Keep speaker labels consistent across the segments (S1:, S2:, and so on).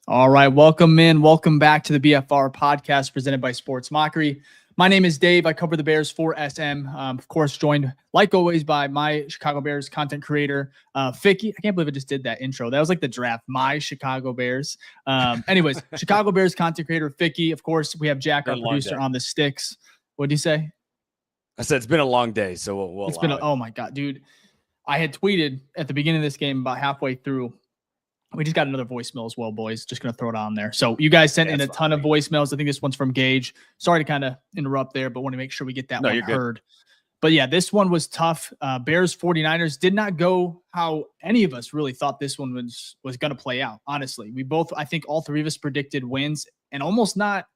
S1: All right, welcome in. Welcome back to the BFR podcast presented by Sports Mockery. My name is Dave. I cover the Bears for SM. Of course, joined, like always, by my Chicago Bears content creator, Ficky. I can't believe I just did that intro. That was like the draft, my Chicago Bears. Anyways, Chicago Bears content creator, Ficky. Of course, we have Jack, our producer, on the sticks. What'd you say?
S2: I said it's been a long day, so we'll
S1: It's been oh my God, dude. I had tweeted at the beginning of this game about halfway through. We just got another voicemail as well, boys. Just going to throw it on there. So you guys sent in a ton of voicemails. I think this one's from Gage. Sorry to kind of interrupt there, but want to make sure we get that one heard. But yeah, this one was tough. Bears 49ers did not go how any of us really thought this one was going to play out. Honestly, we both, I think all three of us predicted wins and almost not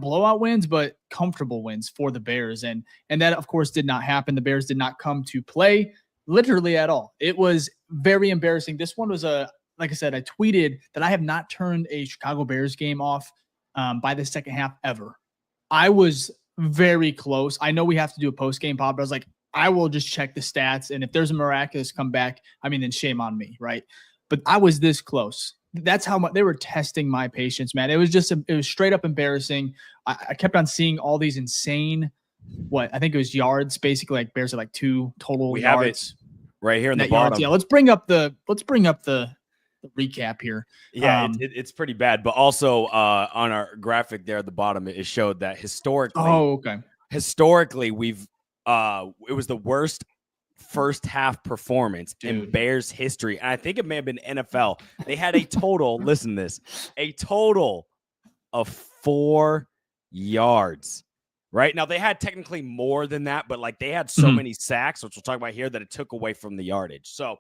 S1: blowout wins, but comfortable wins for the Bears. And that, of course, did not happen. The Bears did not come to play literally at all. It was very embarrassing. This one was like I said, I tweeted that I have not turned a Chicago Bears game off by the second half ever. I was very close. I know we have to do a post-game pod, but I was like, I will just check the stats. And if there's a miraculous comeback, I mean, then shame on me, right? But I was this close. That's how much they were testing my patience, man. It was just, it was straight up embarrassing. I kept on seeing all these insane, I think it was yards, basically like Bears are like 2 total yards. We have it
S2: right here in the bottom.
S1: Yards. Yeah, let's bring up the recap here.
S2: Yeah, it's pretty bad. But also on our graphic there at the bottom, it showed that historically.
S1: Oh, okay.
S2: Historically, we've it was the worst first half performance in Bears history, and I think it may have been NFL. They had a total. listen to this, a total of 4 yards. Right now, they had technically more than that, but like they had so many sacks, which we'll talk about here, that it took away from the yardage. So.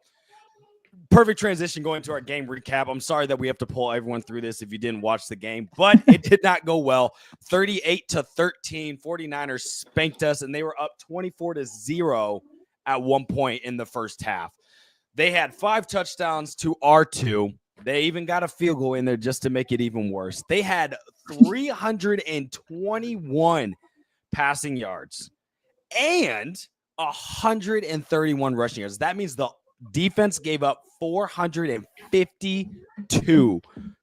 S2: Perfect transition going to our game recap. I'm sorry that we have to pull everyone through this if you didn't watch the game, but it did not go well. 38-13, 49ers spanked us, and they were up 24-0 at one point in the first half. They had 5 touchdowns to our 2. They even got a field goal in there just to make it even worse. They had 321 passing yards and 131 rushing yards. That means the defense gave up 452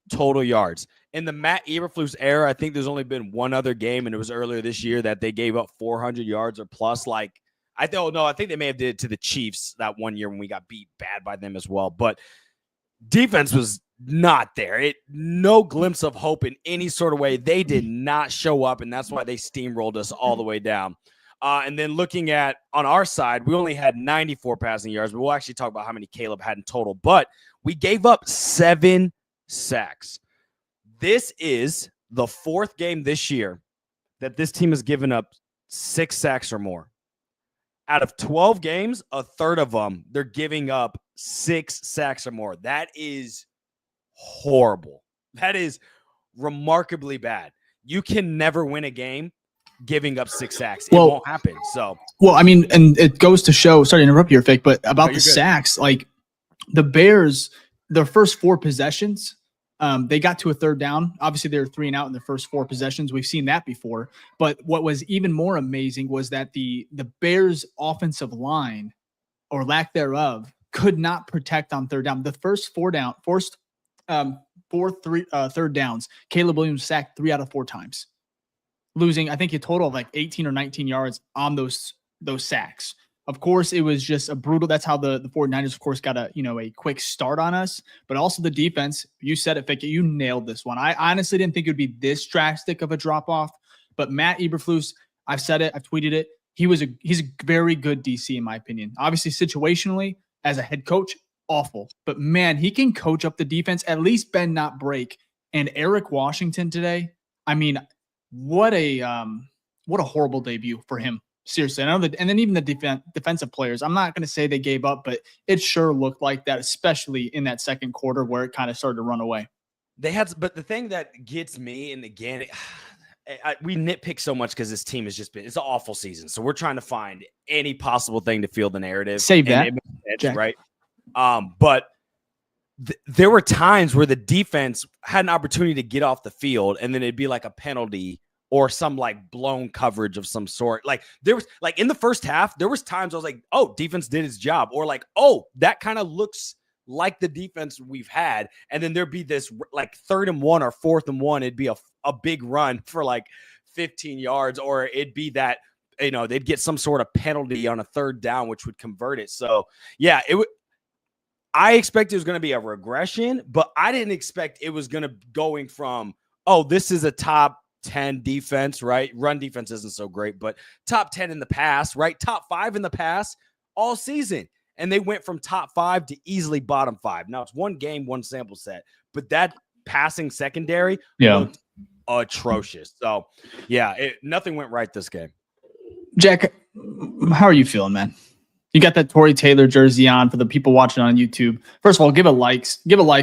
S2: total yards. In the Matt Eberflus era, I think there's only been one other game, and it was earlier this year that they gave up 400 yards or plus. I think they may have did it to the Chiefs that one year when we got beat bad by them as well. But defense was not there. No glimpse of hope in any sort of way. They did not show up, and that's why they steamrolled us all the way down. And then looking at on our side, we only had 94 passing yards, but we'll actually talk about how many Caleb had in total. But we gave up 7 sacks. This is the 4th game this year that this team has given up 6 sacks or more. Out of 12 games, a third of them, they're giving up 6 sacks or more. That is horrible. That is remarkably bad. You can never win a game giving up 6 sacks. It won't happen. So,
S1: I mean, and it goes to show, sorry to interrupt you, Fick, but about the sacks, like the Bears, their first 4 possessions, they got to a third down. Obviously, they were 3 and out in their first 4 possessions. We've seen that before. But what was even more amazing was that the Bears offensive line, or lack thereof, could not protect on third down. The first third downs, Caleb Williams sacked 3 out of 4 times, losing, I think, a total of like 18 or 19 yards on those sacks. Of course, it was just a brutal. That's how the 49ers, of course, got a quick start on us. But also the defense. You said it, Ficky. You nailed this one. I honestly didn't think it would be this drastic of a drop off. But Matt Eberflus, I've said it, I've tweeted it. He's a very good DC in my opinion. Obviously, situationally as a head coach, awful. But man, he can coach up the defense, at least bend not break. And Eric Washington today, I mean, what a horrible debut for him. Seriously, I know that, and then even the defensive players. I'm not going to say they gave up, but it sure looked like that, especially in that second quarter where it kind of started to run away.
S2: But the thing that gets me, and again, we nitpick so much because this team has it's an awful season. So we're trying to find any possible thing to fuel the narrative.
S1: Save that,
S2: right? But there were times where the defense had an opportunity to get off the field, and then it'd be like a penalty or some like blown coverage of some sort. Like there was like in the first half, there was times I was like, oh, defense did its job. Or like, oh, that kind of looks like the defense we've had, and then there'd be this like 3rd and 1 or 4th and 1. It'd be a big run for like 15 yards, or it'd be that, they'd get some sort of penalty on a 3rd down, which would convert it. So yeah, I expect it was going to be a regression, but I didn't expect it was going to going from, this is a top 10 defense, right? Run defense isn't so great, but top 10 in the past, right? Top 5 in the past all season. And they went from top 5 to easily bottom 5. Now it's one game, one sample set, but that passing secondary looked atrocious. So yeah, nothing went right this game.
S1: Jack, how are you feeling, man? You got that Tory Taylor jersey on. For the people watching on YouTube, first of all, give a like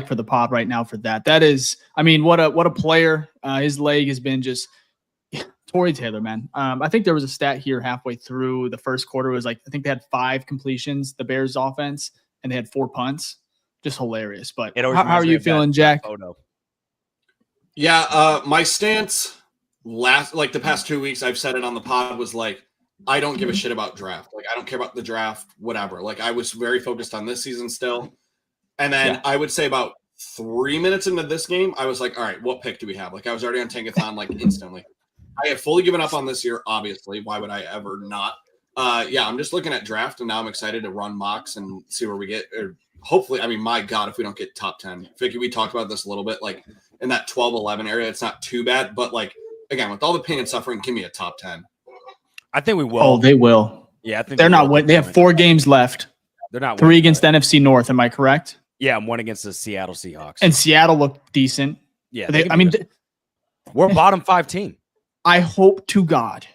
S1: for the pod right now for that. That is, I mean, what a player. His leg has been just Tory Taylor, man. I think there was a stat here halfway through the first quarter. It was like, I think they had 5 completions, the Bears offense, and they had 4 punts. Just hilarious. But how are you feeling, Jack?
S3: Yeah, my stance the past 2 weeks, I've said it on the pod, was like, I don't give a shit about draft. Like, I don't care about the draft, whatever. Like, I was very focused on this season still. And then I would say about 3 minutes into this game, I was like, all right, what pick do we have? Like, I was already on Tankathon, like, instantly. I have fully given up on this year, obviously. Why would I ever not? I'm just looking at draft, and now I'm excited to run mocks and see where we get. Or hopefully, I mean, my God, if we don't get top 10. Ficky, we talked about this a little bit. Like, in that 12-11 area, it's not too bad. But, like, again, with all the pain and suffering, give me a top 10.
S2: I think we will.
S1: Oh, they will.
S2: Yeah, I think
S1: they're not. They have 4 games left.
S2: They're not
S1: 3 against the NFC North. Am I correct?
S2: Yeah, I'm 1 against the Seattle Seahawks.
S1: And Seattle looked decent.
S2: Yeah,
S1: we're
S2: a bottom 5 team.
S1: I hope to God,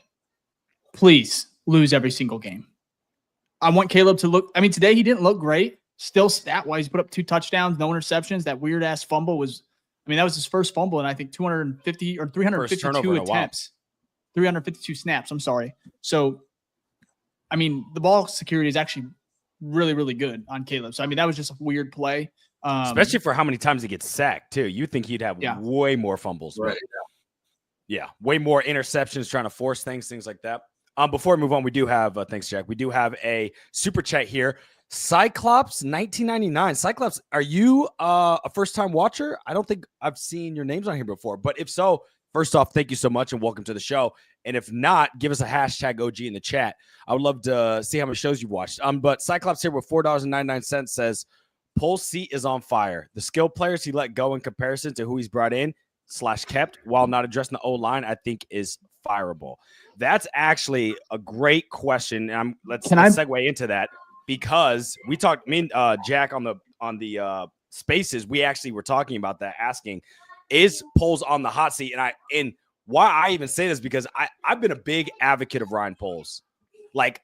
S1: please lose every single game. I want Caleb to look. I mean, today he didn't look great. Still, stat-wise, he put up 2 touchdowns, no interceptions. That weird-ass fumble was. I mean, that was his first fumble, and I think 250 or 352 attempts. 352 snaps. I'm sorry. So, I mean, the ball security is actually really, really good on Caleb. So, I mean, that was just a weird play.
S2: Especially for how many times he gets sacked, too. You think he'd have way more fumbles.
S3: Right.
S2: Yeah, way more interceptions, trying to force things like that. Before we move on, we do have, thanks, Jack. We do have a super chat here. Cyclops 1999. Cyclops, are you a first-time watcher? I don't think I've seen your names on here before, but if so, first off, thank you so much and welcome to the show. And if not, give us a hashtag OG in the chat. I would love to see how many shows you watched. But Cyclops here with $4.99 says, Pole's seat is on fire. The skilled players he let go in comparison to who he's brought in / kept while not addressing the O-line, I think is fireable. That's actually a great question. Let's segue into that, because we talked, me and Jack on the spaces, we actually were talking about that, asking, is Poles on the hot seat? And why I even say this, because I've been a big advocate of Ryan Poles. Like,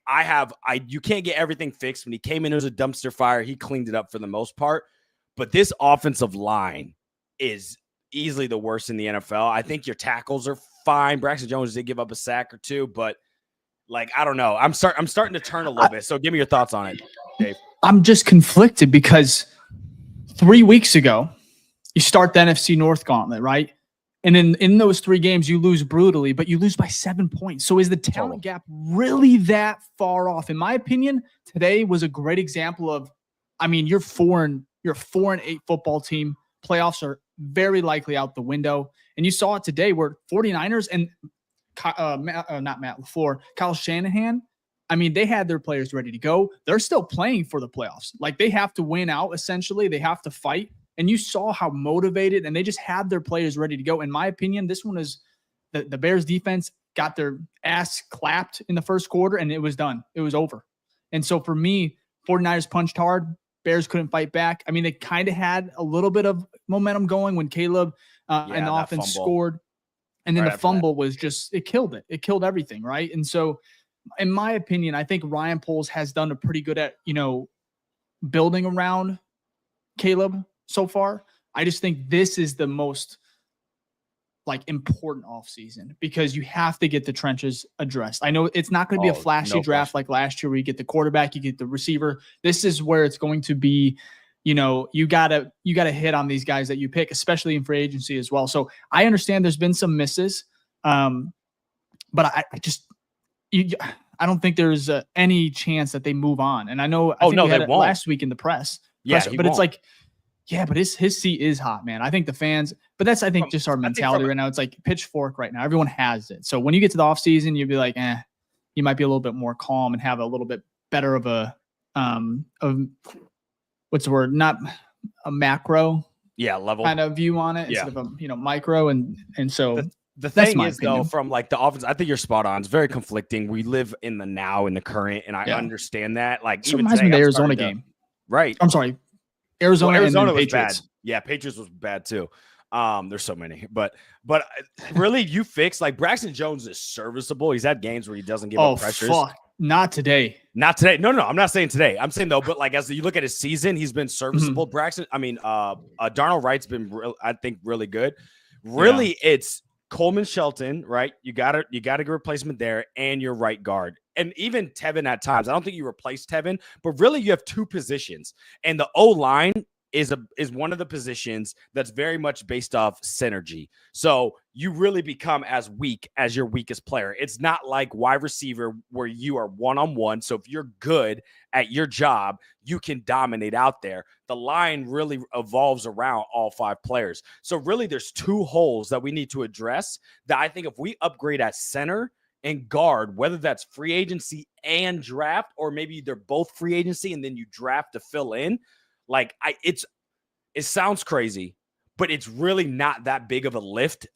S2: you can't get everything fixed. When he came in, it was a dumpster fire. He cleaned it up for the most part. But this offensive line is easily the worst in the NFL. I think your tackles are fine. Braxton Jones did give up a sack or 2, but like, I don't know. I'm starting to turn a little bit. So give me your thoughts on it, Dave.
S1: I'm just conflicted because 3 weeks ago, you start the NFC North gauntlet, right? And in those 3 games, you lose brutally, but you lose by 7 points. So is the talent gap really that far off? In my opinion, today was a great example of, I mean, you're a 4-8 football team. Playoffs are very likely out the window. And you saw it today where 49ers and not Matt LaFleur, Kyle Shanahan, I mean, they had their players ready to go. They're still playing for the playoffs. Like, they have to win out, essentially. They have to fight. And you saw how motivated, and they just had their players ready to go. In my opinion, this one is the Bears defense got their ass clapped in the first quarter, and it was done. It was over. And so for me, 49ers punched hard. Bears couldn't fight back. I mean, they kind of had a little bit of momentum going when Caleb and the offense scored. And then the fumble was just, it killed it. It killed everything, right? And so, in my opinion, I think Ryan Poles has done a pretty good at, building around Caleb so far. I just think this is the most important offseason, because you have to get the trenches addressed. I know it's not going to be a flashy draft like last year where you get the quarterback, you get the receiver. This is where it's going to be, you gotta hit on these guys that you pick, especially in free agency as well. So I understand there's been some misses, but I don't think there's any chance that they move on. And I know, they won't last week in the press.
S2: Yeah,
S1: but it's like, yeah, but his seat is hot, man. I think the fans, but that's, I think, just our mentality right now. It's like pitchfork right now. Everyone has it. So when you get to the offseason, you'll be like, you might be a little bit more calm and have a little bit better of a, what's the word? Not a macro
S2: level
S1: kind of view on it instead of a, micro. And so
S2: the thing is, though, from like the offense, I think you're spot on. It's very conflicting. We live in the now, in the current, and I understand that. Like,
S1: even reminds me of the Arizona game.
S2: Right.
S1: I'm sorry. Arizona
S2: was
S1: Patriots.
S2: Bad. Yeah, Patriots was bad too. There's so many, but really, you fix like Braxton Jones is serviceable. He's had games where he doesn't give up pressures.
S1: Fuck. Not today.
S2: Not today. No, I'm not saying today. I'm saying though, but like as you look at his season, he's been serviceable. Braxton, Darnell Wright's been I think really good. Really, it's Coleman Shelton, right? You got a good replacement there, and your right guard. And even Tevin at times. I don't think you replace Tevin, but really you have two positions. And the O-line is one of the positions that's very much based off synergy. So you really become as weak as your weakest player. It's not like wide receiver where you are one-on-one. So if you're good at your job, you can dominate out there. The line really evolves around all five players. So really there's two holes that we need to address that I think if we upgrade at center and guard, whether that's free agency and draft, or maybe they're both free agency and then you draft to fill in. Like it sounds crazy, but it's really not that big of a lift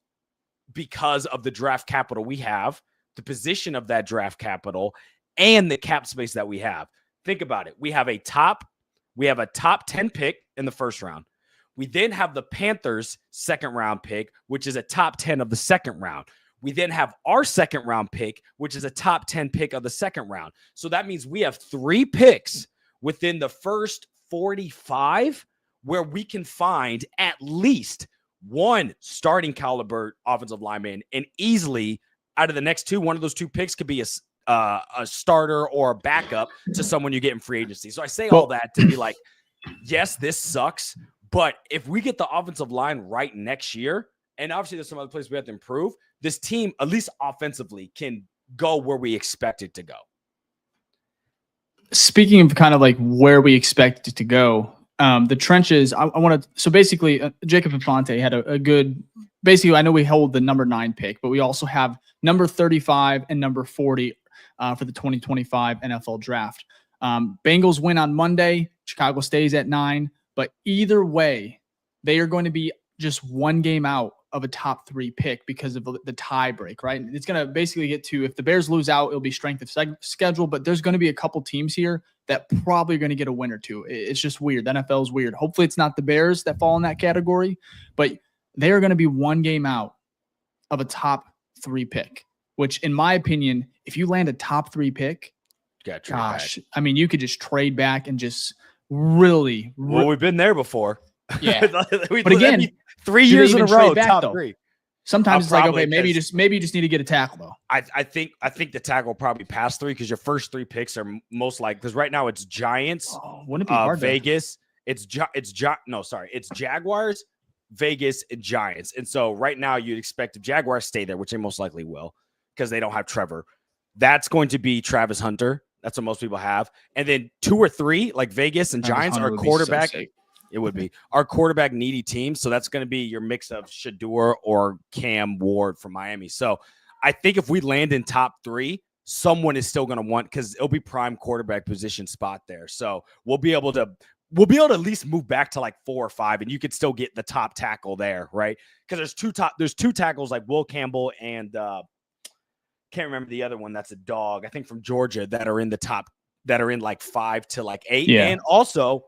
S2: because of the draft capital we have, the position of that draft capital, and the cap space that we have. Think about it. We have a top 10 pick in the first round. We then have the Panthers' second round pick, which is a top 10 of the second round. We then have our second round pick, which is a top 10 pick of the second round. So that means we have 3 picks within the first 45 where we can find at least one starting caliber offensive lineman, and easily out of the next 2, one of those 2 picks could be a starter or a backup to someone you get in free agency. So I say all that to be like, yes, this sucks, but if we get the offensive line right next year, and obviously there's some other places we have to improve, this team, at least offensively, can go where we expect it to go.
S1: Speaking of kind of like where we expect it to go, the trenches, I want to, so basically Jacob Infante had a good, basically I know we hold the number 9 pick, but we also have number 35 and number 40 for the 2025 NFL draft. Bengals win on Monday. Chicago stays at 9, but either way, they are going to be just one game out of a top 3 pick because of the tie break, right? It's going to basically get to, if the Bears lose out, it'll be strength of schedule, but there's going to be a couple teams here that probably are going to get a win or 2. It's just weird. The NFL is weird. Hopefully it's not the Bears that fall in that category, but they are going to be one game out of a top 3 pick, which in my opinion, if you land a top 3 pick, gosh, I mean, you could just trade back and just really.
S2: Well, we've been there before.
S1: Yeah.
S2: But again, 3 years in a row, top 3.
S1: Sometimes it's like, okay, maybe you just need to get a tackle though.
S2: I think the tackle will probably pass 3 because your first 3 picks are most likely, because right now it's Giants,
S1: wouldn't it be hard
S2: Vegas. It's Jaguars, Vegas, and Giants. And so right now you'd expect if Jaguars stay there, which they most likely will, because they don't have Trevor. That's going to be Travis Hunter. That's what most people have. And then 2 or 3, like Vegas and
S1: Travis
S2: Giants,
S1: Hunter
S2: are quarterback.
S1: So
S2: it would be our quarterback needy team. So that's going to be your mix of Shador or Cam Ward from Miami. So I think if we land in top 3, someone is still going to want, because it'll be prime quarterback position spot there. So we'll be able to at least move back to like 4 or 5, and you could still get the top tackle there, right? Because there's 2 tackles like Will Campbell and can't remember the other one. That's a dog, I think, from Georgia, that are in the top, that are in like 5 to like 8.
S1: Yeah.
S2: And also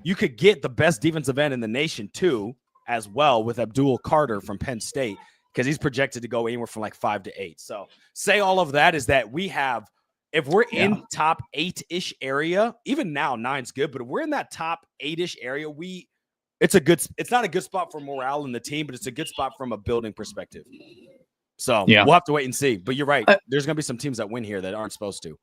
S2: you could get the best defensive end in the nation too, as well, with Abdul Carter from Penn State, because he's projected to go anywhere from like 5 to 8. So say all of that is that we have, if we're in top 8-ish area, even now 9's good, but if we're in that top 8-ish area, it's not a good spot for morale in the team, but it's a good spot from a building perspective. So we'll have to wait and see. But you're right. There's going to be some teams that win here that aren't supposed to.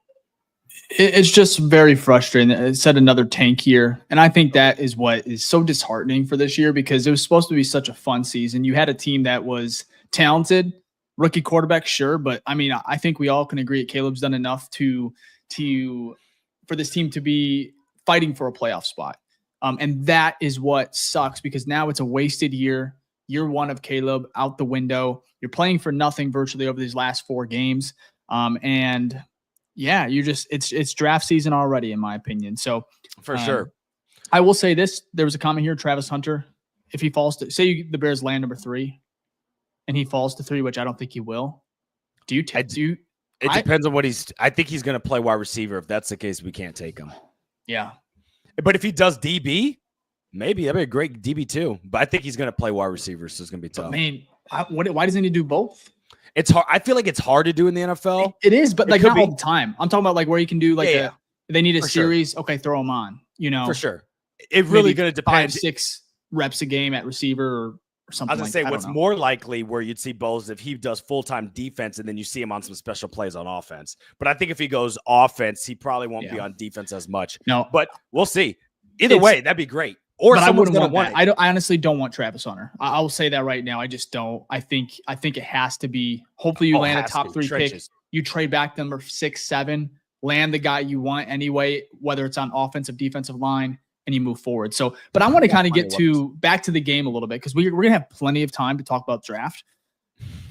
S1: It's just very frustrating. It said another tank year. And I think that is what is so disheartening for this year, because it was supposed to be such a fun season. You had a team that was talented, rookie quarterback, sure. But I mean, I think we all can agree Caleb's done enough for this team to be fighting for a playoff spot. And that is what sucks because now it's a wasted year. Year one of Caleb out the window. You're playing for nothing virtually over these last 4 games. And yeah, it's draft season already, in my opinion. So
S2: for sure.
S1: I will say this. There was a comment here, Travis Hunter. If he falls to, say the Bears land number 3 and he falls to 3, which I don't think he will. It
S2: depends on what I think he's going to play wide receiver. If that's the case, we can't take him.
S1: Yeah.
S2: But if he does DB, maybe that'd be a great DB too. But I think he's going to play wide receiver, so it's going to be tough.
S1: Why doesn't he do both?
S2: It's hard. I feel like it's hard to do in the NFL.
S1: It is, but like not all the time. I'm talking about like where you can do like they need a series. Sure. Okay, throw him on.
S2: For sure. It really going to depend.
S1: 5-6 reps a game at receiver or something. I was
S2: going to say what's more likely where you'd see Bowles if he does full-time defense and then you see him on some special plays on offense. But I think if he goes offense, he probably won't be on defense as much.
S1: No,
S2: but we'll see. Either way, that'd be great. Or
S1: I wouldn't want that. I honestly don't want Travis Hunter. I will say that right now. I just don't. I think it has to be. Hopefully, you land a top 3 pick. You trade back number 6, 7, land the guy you want anyway, whether it's on offensive, defensive line, and you move forward. So, but I want to kind of get back to the game a little bit because we're gonna have plenty of time to talk about draft.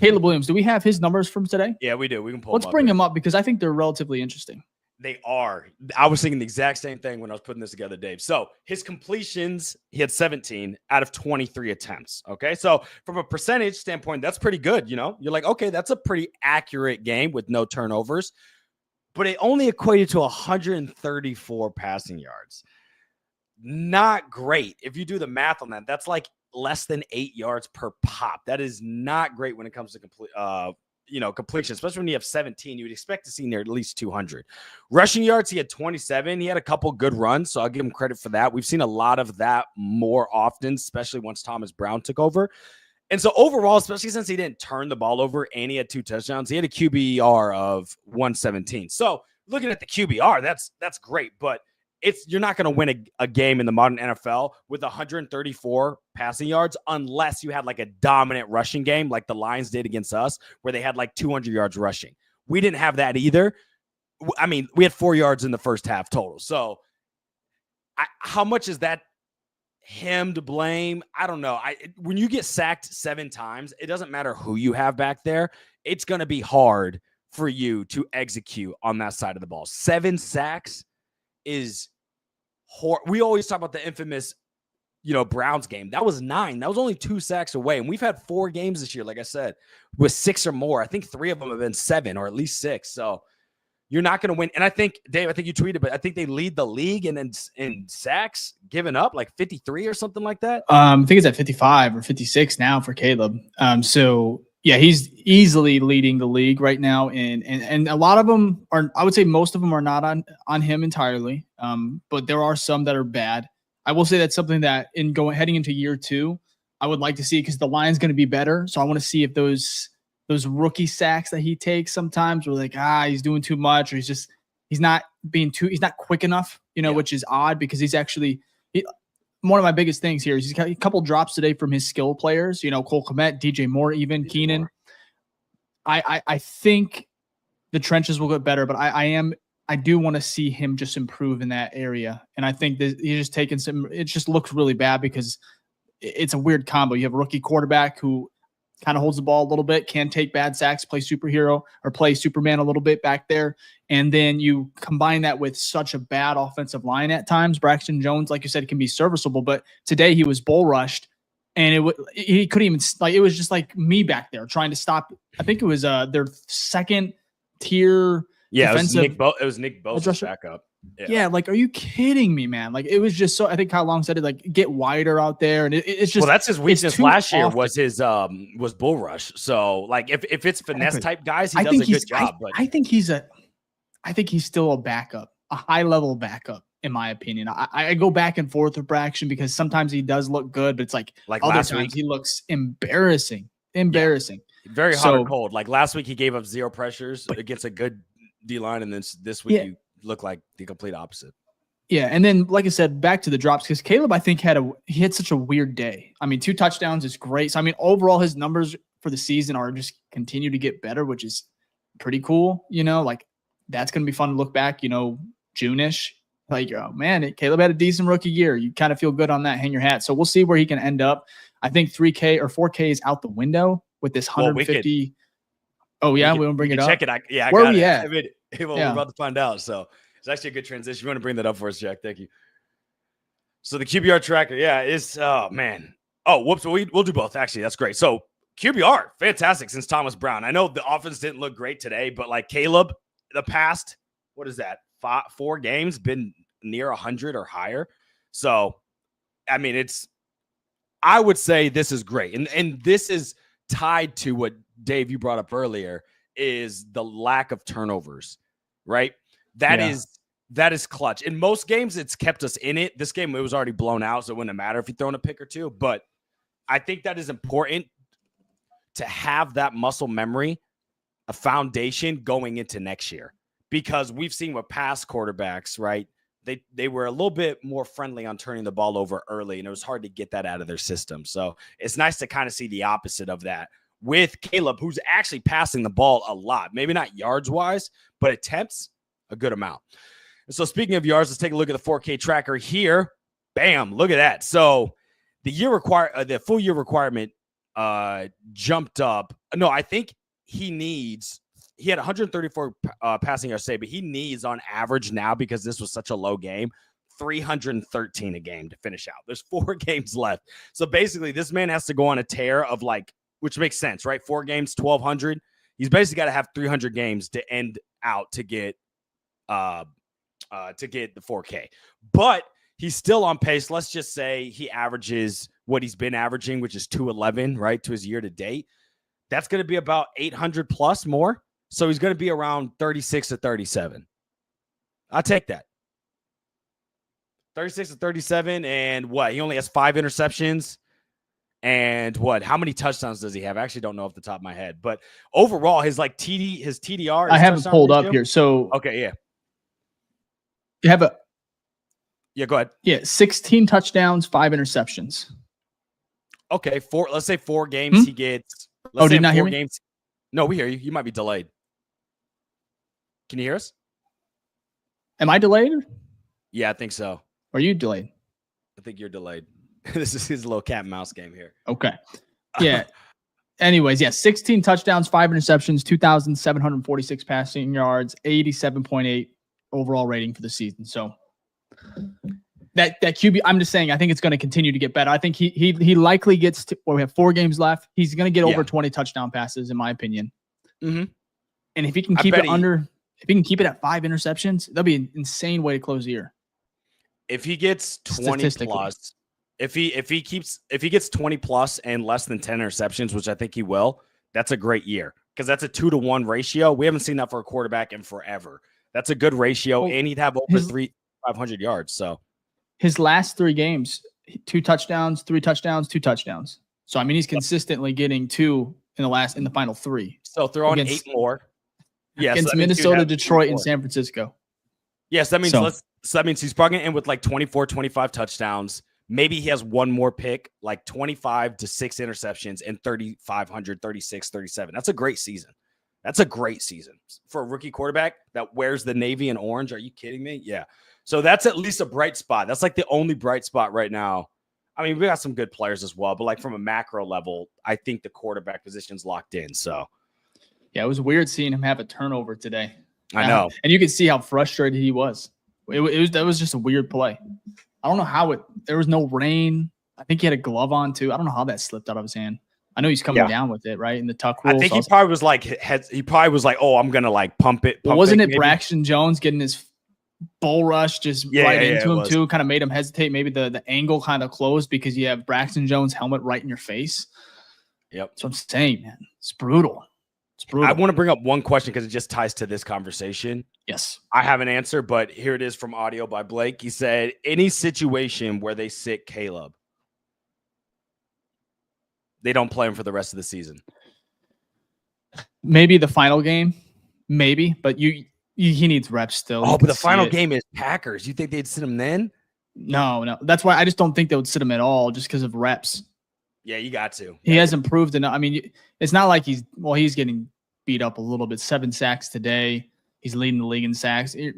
S1: Caleb Williams, do we have his numbers from today?
S2: Yeah, we do. We can pull.
S1: Let's bring him up because I think they're relatively interesting.
S2: They are. I was thinking the exact same thing when I was putting this together, Dave. So his completions, he had 17 out of 23 attempts. Okay. So from a percentage standpoint, that's pretty good. You're like, okay, that's a pretty accurate game with no turnovers, but it only equated to 134 passing yards. Not great. If you do the math on that, that's like less than 8 yards per pop. That is not great when it comes to completion, especially when you have 17, you would expect to see near at least 200. Rushing yards, he had 27. He had a couple good runs, so I'll give him credit for that. We've seen a lot of that more often, especially once Thomas Brown took over. And so overall, especially since he didn't turn the ball over and he had 2 touchdowns, he had a QBR of 117. So looking at the QBR, that's great, but you're not going to win a game in the modern NFL with 134 passing yards unless you had like a dominant rushing game like the Lions did against us where they had like 200 yards rushing. We didn't have that either. I mean, we had 4 yards in the first half total. So how much is that him to blame? I don't know. When you get sacked 7 times, it doesn't matter who you have back there. It's going to be hard for you to execute on that side of the ball. 7 sacks is we always talk about the infamous, Browns game. That was 9. That was only 2 sacks away. And we've had 4 games this year, like I said, with 6 or more. I think 3 of them have been 7 or at least 6. So you're not going to win. And I think, Dave, I think you tweeted, but I think they lead the league in sacks given up, like 53 or something like that.
S1: I think it's at 55 or 56 now for Caleb. So yeah, he's easily leading the league right now, and a lot of them are. I would say most of them are not on him entirely, but there are some that are bad. I will say that's something that heading into year 2, I would like to see because the line's going to be better. So I want to see if those rookie sacks that he takes sometimes were like he's doing too much, or he's not quick enough, which is odd because he's actually. One of my biggest things here is he's got a couple drops today from his skill players, Cole Kmet, DJ Moore, even Keenan. I think the trenches will get better, but I do want to see him just improve in that area. And I think that he's just taking it just looks really bad because it's a weird combo. You have a rookie quarterback who kind of holds the ball a little bit, can take bad sacks, play superhero or play Superman a little bit back there. And then you combine that with such a bad offensive line at times. Braxton Jones, like you said, can be serviceable, but today he was bull rushed and he couldn't even it was just like me back there trying to stop. I think it was their second tier.
S2: Yeah, it was Nick Bosa's backup.
S1: Yeah, like, are you kidding me, man? Like, it was just so. I think Kyle Long said it, like, get wider out there, and it's just.
S2: Well, that's his weakness last year was his was bull rush. So, like, if it's finesse type guys, he does a good job. But
S1: I think he's still a backup, a high level backup, in my opinion. I go back and forth with Braxton because sometimes he does look good, but it's like other
S2: last
S1: times
S2: week
S1: he looks embarrassing. Yeah.
S2: Very hot or cold. Like last week, he gave up 0 pressures against a good D line, and then this week you look like the complete opposite.
S1: Yeah, and then like I said, back to the drops because Caleb, I think he had such a weird day. I mean, 2 touchdowns is great. So I mean, overall, his numbers for the season are just continue to get better, which is pretty cool. Like that's gonna be fun to look back. June-ish, like, oh man, Caleb had a decent rookie year. You kind of feel good on that, hang your hat. So we'll see where he can end up. I think 3K or 4K is out the window with this 150. Oh yeah, we want to bring it up.
S2: Check it. I
S1: where
S2: got
S1: we
S2: it.
S1: at?
S2: We're about to find out. So it's actually a good transition. You want to bring that up for us, Jack? Thank you. So the QBR tracker, is man. Oh, whoops. We'll do both. Actually, that's great. So QBR, fantastic since Thomas Brown. I know the offense didn't look great today, but like Caleb, the past, what is that? 4 games been near 100 or higher. So, I mean, I would say this is great. And this is tied to what Dave, you brought up earlier, is the lack of turnovers, right? That is clutch. In most games, it's kept us in it. This game, it was already blown out, so it wouldn't matter if you throw in a pick or two. But I think that is important to have that muscle memory, a foundation going into next year. Because we've seen with past quarterbacks, right? They were a little bit more friendly on turning the ball over early, and it was hard to get that out of their system. So it's nice to kind of see the opposite of that with Caleb, who's actually passing the ball a lot. Maybe not yards-wise, but attempts a good amount. And so speaking of yards, let's take a look at the 4K tracker here. Bam, look at that. So the full year requirement jumped up. No, I think he had 134 passing yards today, but he needs on average now, because this was such a low game, 313 a game to finish out. There's 4 games left. So basically this man has to go on a tear of which makes sense, right? 4 games, 1,200. He's basically got to have 300 games to end out to get the 4K. But he's still on pace. Let's just say he averages what he's been averaging, which is 211, right, to his year to date. That's going to be about 800 plus more. So he's going to be around 36 to 37. I'll take that. 36 to 37. And what? He only has 5 interceptions. And what? How many touchdowns does he have? I actually don't know off the top of my head. But overall, his TDR.
S1: I have it pulled up here. So
S2: okay, yeah.
S1: You have
S2: go ahead.
S1: Yeah, 16 touchdowns, 5 interceptions.
S2: Okay, let's say 4 games he gets.
S1: Did not hear me?
S2: Games. No, we hear you. You might be delayed. Can you hear us?
S1: Am I delayed?
S2: Yeah, I think so.
S1: Or are you delayed?
S2: I think you're delayed. This is his little cat and mouse game here.
S1: Okay. Yeah. Anyways, 16 touchdowns, 5 interceptions, 2,746 passing yards, 87.8 overall rating for the season. So that QB, I'm just saying, I think it's going to continue to get better. I think he likely gets to, we have 4 games left. He's going to get over 20 touchdown passes, in my opinion.
S2: Mm-hmm.
S1: And if he can keep it if he can keep it at 5 interceptions, that'll be an insane way to close the year.
S2: If he gets 20 plus, if he gets 20 plus and less than 10 interceptions, which I think he will, that's a great year, because that's a 2-to-1 ratio. We haven't seen that for a quarterback in forever. That's a good ratio, and he'd have over 500 yards. So
S1: his last 3 games, 2 touchdowns, 3 touchdowns, 2 touchdowns. So I mean, he's consistently getting 2 in the final 3.
S2: So throw on 8 more. Yes,
S1: against Minnesota, Detroit, and San Francisco.
S2: Yes, that means that means he's probably going to end with like 24, 25 touchdowns. Maybe he has 1 more pick, like 25 to 6 interceptions and 3,500, 36, 37. That's a great season. That's a great season for a rookie quarterback that wears the navy and orange. Are you kidding me? Yeah. So that's at least a bright spot. That's like the only bright spot right now. I mean, we got some good players as well, but like from a macro level, I think the quarterback position's locked in. So
S1: yeah, it was weird seeing him have a turnover today.
S2: I know.
S1: And you could see how frustrated he was. That was just a weird play. I don't know how there was no rain. I think he had a glove on too. I don't know how that slipped out of his hand. I know he's coming down with it, right? In the tuck rule.
S2: I think he probably was like, oh, I'm going to like pump it.
S1: Well, wasn't it Braxton Jones getting his bull rush just right into him too? Kind of made him hesitate. Maybe the angle kind of closed because you have Braxton Jones' helmet right in your face.
S2: Yep.
S1: That's what I'm saying, man. It's brutal. It's brutal.
S2: I want to bring up one question because it just ties to this conversation.
S1: Yes.
S2: I have an answer, but here it is from audio by Blake. He said, any situation where they sit Caleb, they don't play him for the rest of the season.
S1: Maybe the final game, maybe, but he needs reps still.
S2: Oh, but the final game is Packers. You think they'd sit him then?
S1: No. That's why I just don't think they would sit him at all, just because of reps.
S2: Yeah, you got to.
S1: He has improved enough. I mean, it's not like he's getting beat up a little bit. 7 sacks today. He's leading the league in sacks. You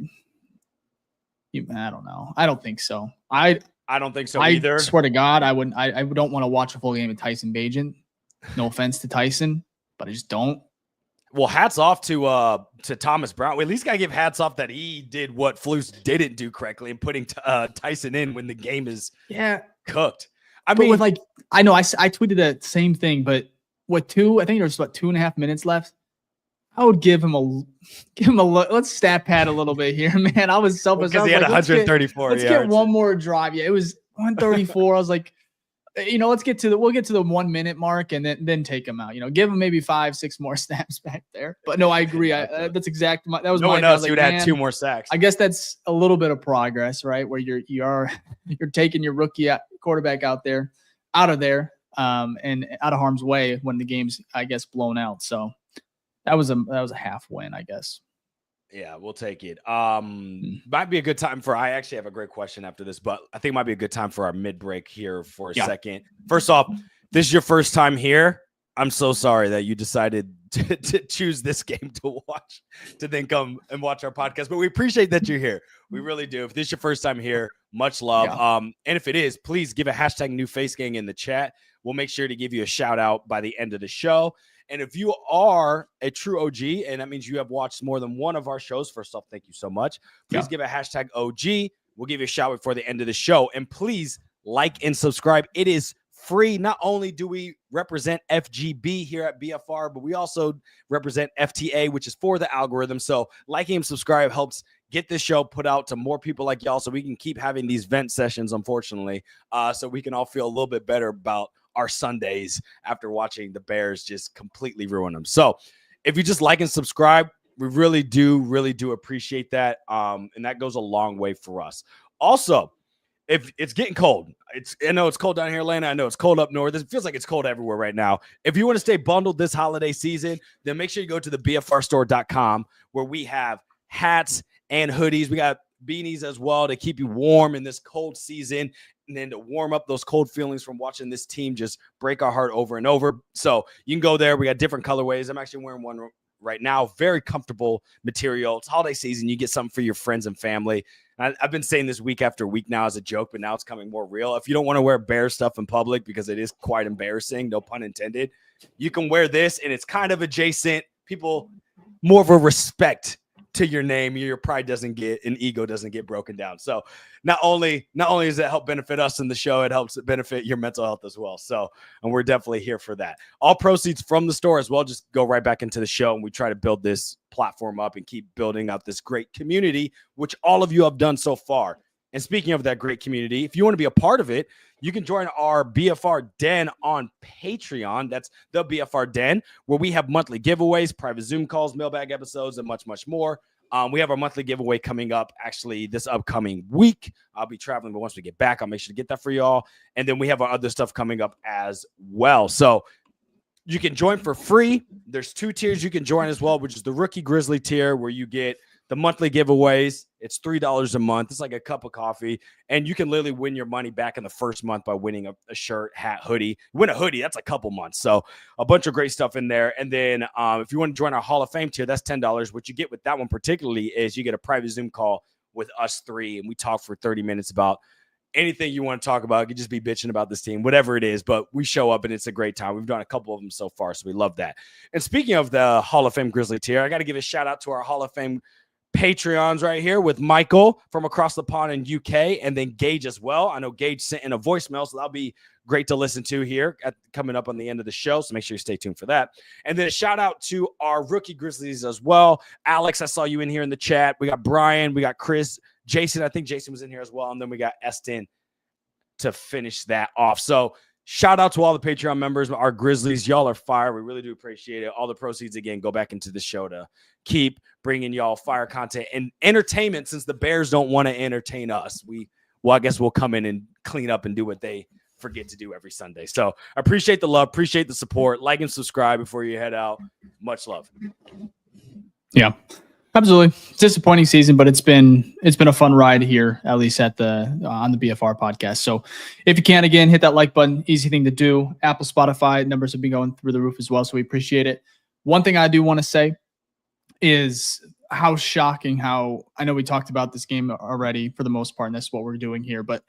S1: I don't know. I don't think so. I
S2: don't think so either.
S1: I swear to God, I wouldn't. I don't want to watch a full game of Tyson Bagent. No offense to Tyson, but I just don't.
S2: Well, hats off to Thomas Brown. We at least got to give hats off that he did what Flus didn't do correctly and putting Tyson in when the game is cooked. I mean,
S1: with I know I tweeted the same thing, but I think there was 2.5 minutes left. I would give him a look. Let's stat pad a little bit here, man. I was selfish.
S2: Because he had 134.
S1: Let's get one more drive. Yeah, it was 134. I was like, we'll get to the 1 minute mark and then take him out. Give him maybe 5-6 more snaps back there. But no, I agree. That's exactly that was
S2: no
S1: my.
S2: one else. You'd add 2 more sacks.
S1: I guess that's a little bit of progress, right? Where you're taking your rookie quarterback out of there, and out of harm's way when the game's, I guess, blown out. So that was a half win, I guess.
S2: Yeah, we'll take it. Might be a good time I actually have a great question after this, but I think it might be a good time for our mid break here for a second. First off, this is your first time here. I'm so sorry that you decided to choose this game to watch, to then come and watch our podcast, but we appreciate that you're here. We really do. If this is your first time here, much love.
S1: Yeah.
S2: And if it is, please give a hashtag new face gang in the chat. We'll make sure to give you a shout out by the end of the show. And if you are a true OG, and that means you have watched more than one of our shows, first off, thank you so much. Please give a hashtag OG. We'll give you a shout out before the end of the show. And please like and subscribe. It is free. Not only do we represent FGB here at BFR, but we also represent FTA, which is for the algorithm. So liking and subscribe helps get this show put out to more people like y'all so we can keep having these vent sessions, unfortunately, so we can all feel a little bit better about our Sundays after watching the Bears just completely ruin them. So if you just like and subscribe, we really do appreciate that. And that goes a long way for us. Also, if it's getting cold, I know it's cold down here in Atlanta. I know it's cold up north. It feels like it's cold everywhere right now. If you want to stay bundled this holiday season, then make sure you go to the BFRstore.com where we have hats and hoodies. We got beanies as well to keep you warm in this cold season, and then to warm up those cold feelings from watching this team just break our heart over and over. So you can go there. We got different colorways. I'm actually wearing one right now. Very comfortable material. It's holiday season. You get something for your friends and family. I've been saying this week after week now as a joke, but now it's coming more real. If you don't want to wear Bear stuff in public because it is quite embarrassing, no pun intended, you can wear this, and it's kind of adjacent. People more of a respect to your name, your pride doesn't get, and ego doesn't get broken down. So not only does it help benefit us in the show, it helps benefit your mental health as well. So, and we're definitely here for that. All proceeds from the store as well just go right back into the show, and we try to build this platform up and keep building up this great community, which all of you have done so far. And speaking of that great community, if you want to be a part of it, you can join our BFR Den on Patreon. That's the BFR Den, where we have monthly giveaways, private Zoom calls, mailbag episodes, and much, much more. We have our monthly giveaway coming up actually this upcoming week. I'll be traveling, but once we get back, I'll make sure to get that for y'all. And then we have our other stuff coming up as well. So you can join for free. There's 2 tiers you can join as well, which is the Rookie Grizzly tier, where you get the monthly giveaways. It's $3 a month. It's like a cup of coffee. And you can literally win your money back in the first month by winning a shirt, hat, hoodie. Win a hoodie, that's a couple months. So a bunch of great stuff in there. And then if you want to join our Hall of Fame tier, that's $10. What you get with that one particularly is you get a private Zoom call with us 3. And we talk for 30 minutes about anything you want to talk about. You could just be bitching about this team, whatever it is. But we show up and it's a great time. We've done a couple of them so far, so we love that. And speaking of the Hall of Fame Grizzly tier, I got to give a shout out to our Hall of Fame Patreons right here with Michael from across the pond in UK, and then Gage as well. I know Gage sent in a voicemail, so that'll be great to listen to here coming up on the end of the show, so make sure you stay tuned for that. And then a shout out to our Rookie Grizzlies as well. Alex, I saw you in here in the chat. We got Brian, we got Chris, Jason. I think Jason was in here as well, and then we got Eston to finish that off. So shout out to all the Patreon members, our Grizzlies. Y'all are fire. We really do appreciate it. All the proceeds, again, go back into the show to keep bringing y'all fire content and entertainment, since the Bears don't want to entertain us. I guess we'll come in and clean up and do what they forget to do every Sunday. So I appreciate the love, appreciate the support. Like and subscribe before you head out. Much love.
S1: Yeah, absolutely. It's a disappointing season, but it's been a fun ride here, at least at on the BFR podcast. So if you can, again, hit that like button. Easy thing to do. Apple, Spotify numbers have been going through the roof as well, so we appreciate it. One thing I do want to say is how shocking how I know we talked about this game already for the most part, and that's what we're doing here. But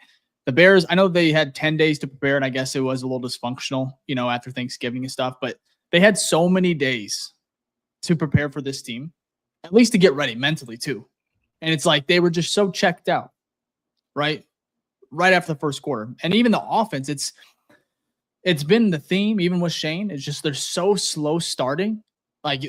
S1: the Bears, I know they had 10 days to prepare, and I guess it was a little dysfunctional, after Thanksgiving and stuff, but they had so many days to prepare for this team, at least to get ready mentally too. And it's like they were just so checked out, right? Right after the first quarter. And even the offense, it's been the theme, even with Shane. It's just they're so slow starting. Like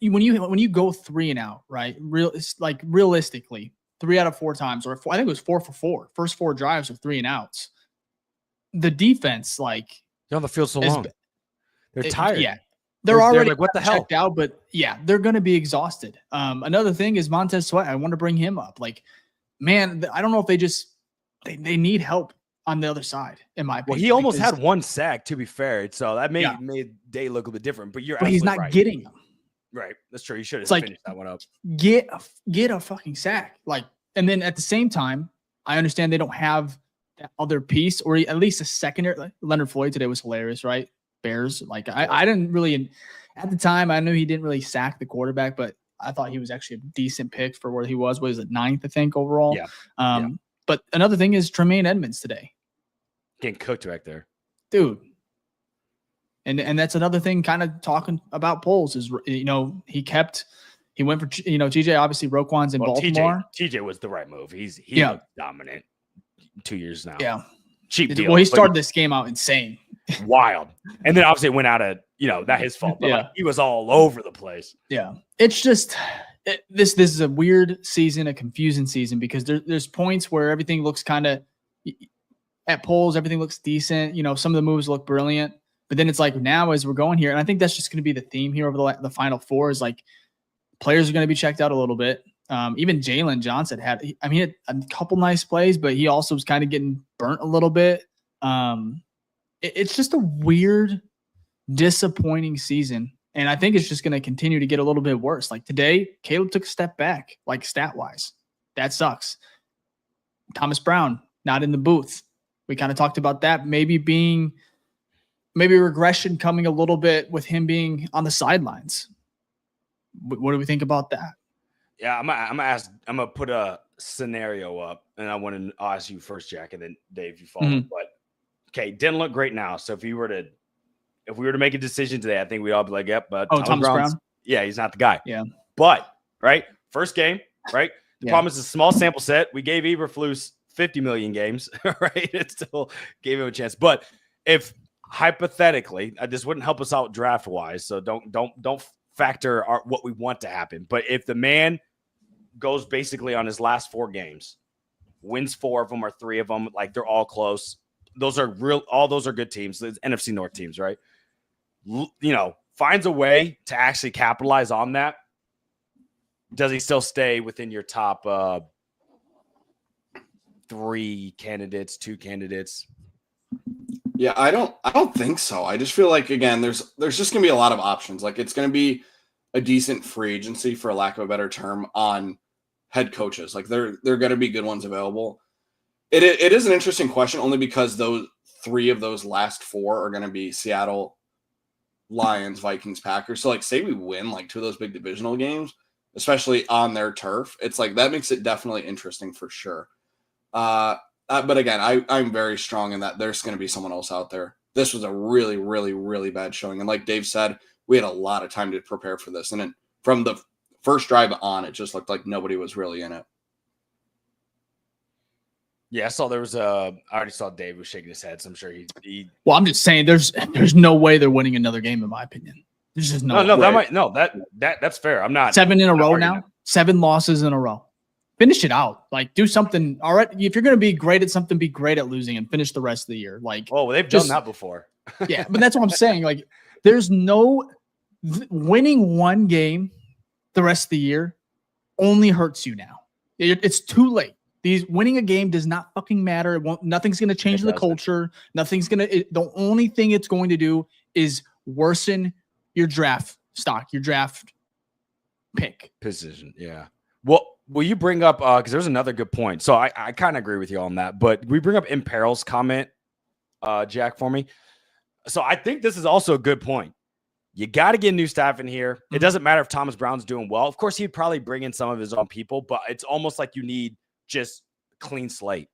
S1: when you go 3 and out, right? Realistically, 3 out of 4 times, or I think it was 4 for 4. First 4 drives are 3 and outs. The defense,
S2: they're on the field so long. They're tired.
S1: Yeah. They're already
S2: like, what the hell?
S1: Checked out, but yeah, they're going to be exhausted. Another thing is Montez Sweat. I want to bring him up. Like, man, I don't know if they need help on the other side, in my opinion.
S2: Well, he almost had 1 sack, to be fair. So that made Day look a bit different. But
S1: he's not
S2: right.
S1: getting them.
S2: Right. That's true. You should have finished that one up.
S1: Get a fucking sack. And then at the same time, I understand they don't have that other piece, or at least a secondary. Leonard Floyd today was hilarious, right? Bears. I didn't really, at the time, I knew he didn't really sack the quarterback, but I thought he was actually a decent pick for where he was. What is it, 9th, I think, overall?
S2: Yeah.
S1: But another thing is Tremaine Edmonds today.
S2: Getting cooked back there.
S1: Dude. And that's another thing kind of talking about Poles is, he went for, TJ, obviously Roquan's in Baltimore.
S2: TJ was the right move. He looked dominant 2 years now.
S1: Yeah.
S2: Cheap deal.
S1: Well, he started this game out insane.
S2: Wild. And then obviously it went out of, not his fault, but he was all over the place.
S1: Yeah. It's just this is a weird season, a confusing season, because there's points where everything looks kind of at polls, everything looks decent. Some of the moves look brilliant, but then it's like now as we're going here, and I think that's just going to be the theme here over the Final Four is like players are going to be checked out a little bit. Even Jalen Johnson had a couple nice plays, but he also was kind of getting burnt a little bit. It's just a weird, disappointing season. And I think it's just going to continue to get a little bit worse. Like today, Caleb took a step back, like stat-wise. That sucks. Thomas Brown, not in the booth. We kind of talked about that. Maybe regression coming a little bit with him being on the sidelines. What do we think about that?
S2: Yeah, I'm gonna put a scenario up, and I want to ask you first, Jack, and then Dave, you follow.
S1: Mm-hmm.
S2: But okay, didn't look great now. So if we were to make a decision today, I think we'd all be like, "Yep." But
S1: Thomas Brown.
S2: Yeah, he's not the guy.
S1: Yeah.
S2: But right, first game, right. The problem is a small sample set. We gave Eberflus 50 million games, right? It still gave him a chance. But if hypothetically, this wouldn't help us out draft wise, so don't factor what we want to happen. But if the man goes basically on his last 4 games, wins 4 of them or 3 of them, like they're all close. All those are good teams. The NFC North teams, right? Finds a way to actually capitalize on that. Does he still stay within your top 3 candidates, 2 candidates?
S3: Yeah, I don't think so. I just feel like, again, there's just gonna be a lot of options. Like it's gonna be a decent free agency, for lack of a better term, on head coaches. Like they're gonna be good ones available. It is an interesting question only because those 3 of those last 4 are gonna be Seattle, Lions, Vikings, Packers. So like say we win like 2 of those big divisional games, especially on their turf, it's like that makes it definitely interesting for sure. But again, I'm very strong in that there's going to be someone else out there. This was a really, really, really bad showing. And like Dave said, we had a lot of time to prepare for this. And then from the first drive on, it just looked like nobody was really in it.
S2: Yeah, I saw I already saw Dave was shaking his head, so I'm sure he
S1: Well, I'm just saying there's no way they're winning another game, in my opinion. There's just
S2: that's fair. I'm not
S1: 7 in a row now. 7 losses in a row. Finish it out. Like, do something. All right. If you're going to be great at something, be great at losing and finish the rest of the year. Like,
S2: oh, well, they've done that before.
S1: Yeah. But that's what I'm saying. Like, there's no winning 1 game the rest of the year only hurts you now. It's too late. Winning a game does not fucking matter. Nothing's going to change the culture. The only thing it's going to do is worsen your draft stock, your draft pick
S2: position. Yeah. Well, will you bring up, because there's another good point. So I kind of agree with you on that, but we bring up Imperil's comment, Jack, for me. So I think this is also a good point. You got to get new staff in here. It doesn't matter if Thomas Brown's doing well. Of course, he'd probably bring in some of his own people, but it's almost like you need just clean slate.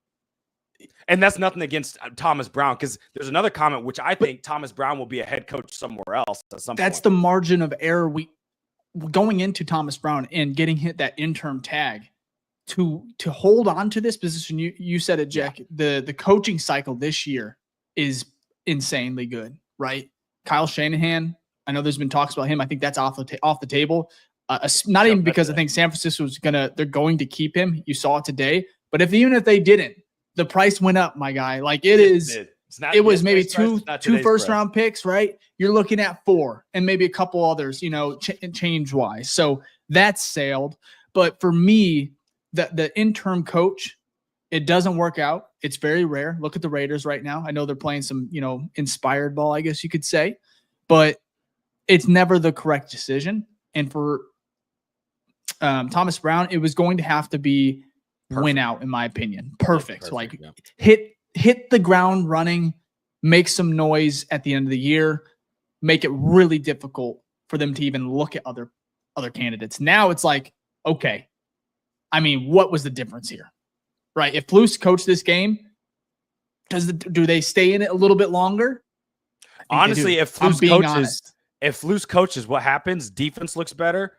S2: And that's nothing against Thomas Brown, because there's another comment which I think Thomas Brown will be a head coach somewhere else at some
S1: That's
S2: point.
S1: the margin of error going into Thomas Brown and getting hit that interim tag to hold on to this position. You said it, Jack. Yeah. The coaching cycle this year is insanely good, right? Kyle Shanahan, I know there's been talks about him. I think that's off the table. Not even because I think San Francisco they're going to keep him. You saw it today. But even if they didn't, the price went up, my guy. Like it was maybe two first round picks, right? You're looking at 4 and maybe a couple others, change wise. So that's sailed. But for me, the interim coach, it doesn't work out. It's very rare. Look at the Raiders right now. I know they're playing some, inspired ball, I guess you could say, but it's never the correct decision. And for Thomas Brown, it was going to have to be win out, in my opinion. Perfect. Like hit the ground running, make some noise at the end of the year, make it really difficult for them to even look at other candidates. Now it's like, okay, I mean, what was the difference here? Right? If Flus coached this game, do they stay in it a little bit longer?
S2: Honestly, if Flus coaches, what happens? Defense looks better.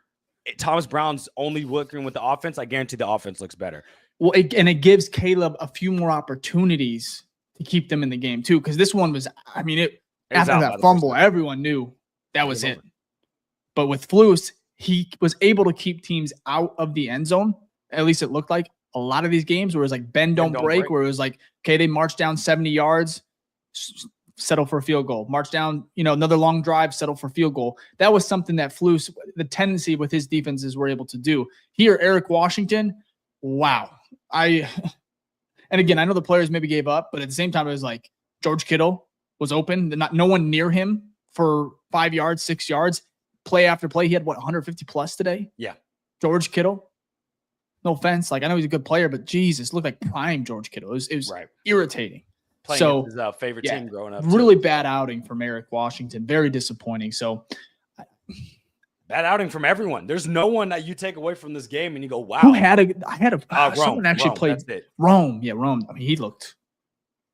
S2: Thomas Brown's only working with the offense. I guarantee the offense looks better.
S1: Well, and it gives Caleb a few more opportunities to keep them in the game too. Because this one was, after that fumble, everyone knew that was it. But with Flus, he was able to keep teams out of the end zone. At least it looked like a lot of these games where it was like bend don't break, where it was like, okay, they march down 70 yards, settle for a field goal. March down, another long drive, settle for field goal. That was something that Flus, the tendency with his defenses, were able to do. Here, Eric Washington, wow. And again, I know the players maybe gave up, but at the same time, it was like George Kittle was open. No one near him for 5 yards, 6 yards. Play after play, he had 150 plus today?
S2: Yeah.
S1: George Kittle. No offense. Like, I know he's a good player, but Jesus, looked like prime George Kittle. It was
S2: right.
S1: Irritating.
S2: Playing his favorite team growing up.
S1: Really bad outing from Eric Washington. Very disappointing. So
S2: bad outing from everyone. There's no one that you take away from this game and you go, wow.
S1: Someone actually played Rome. Yeah, Rome. I mean, he looked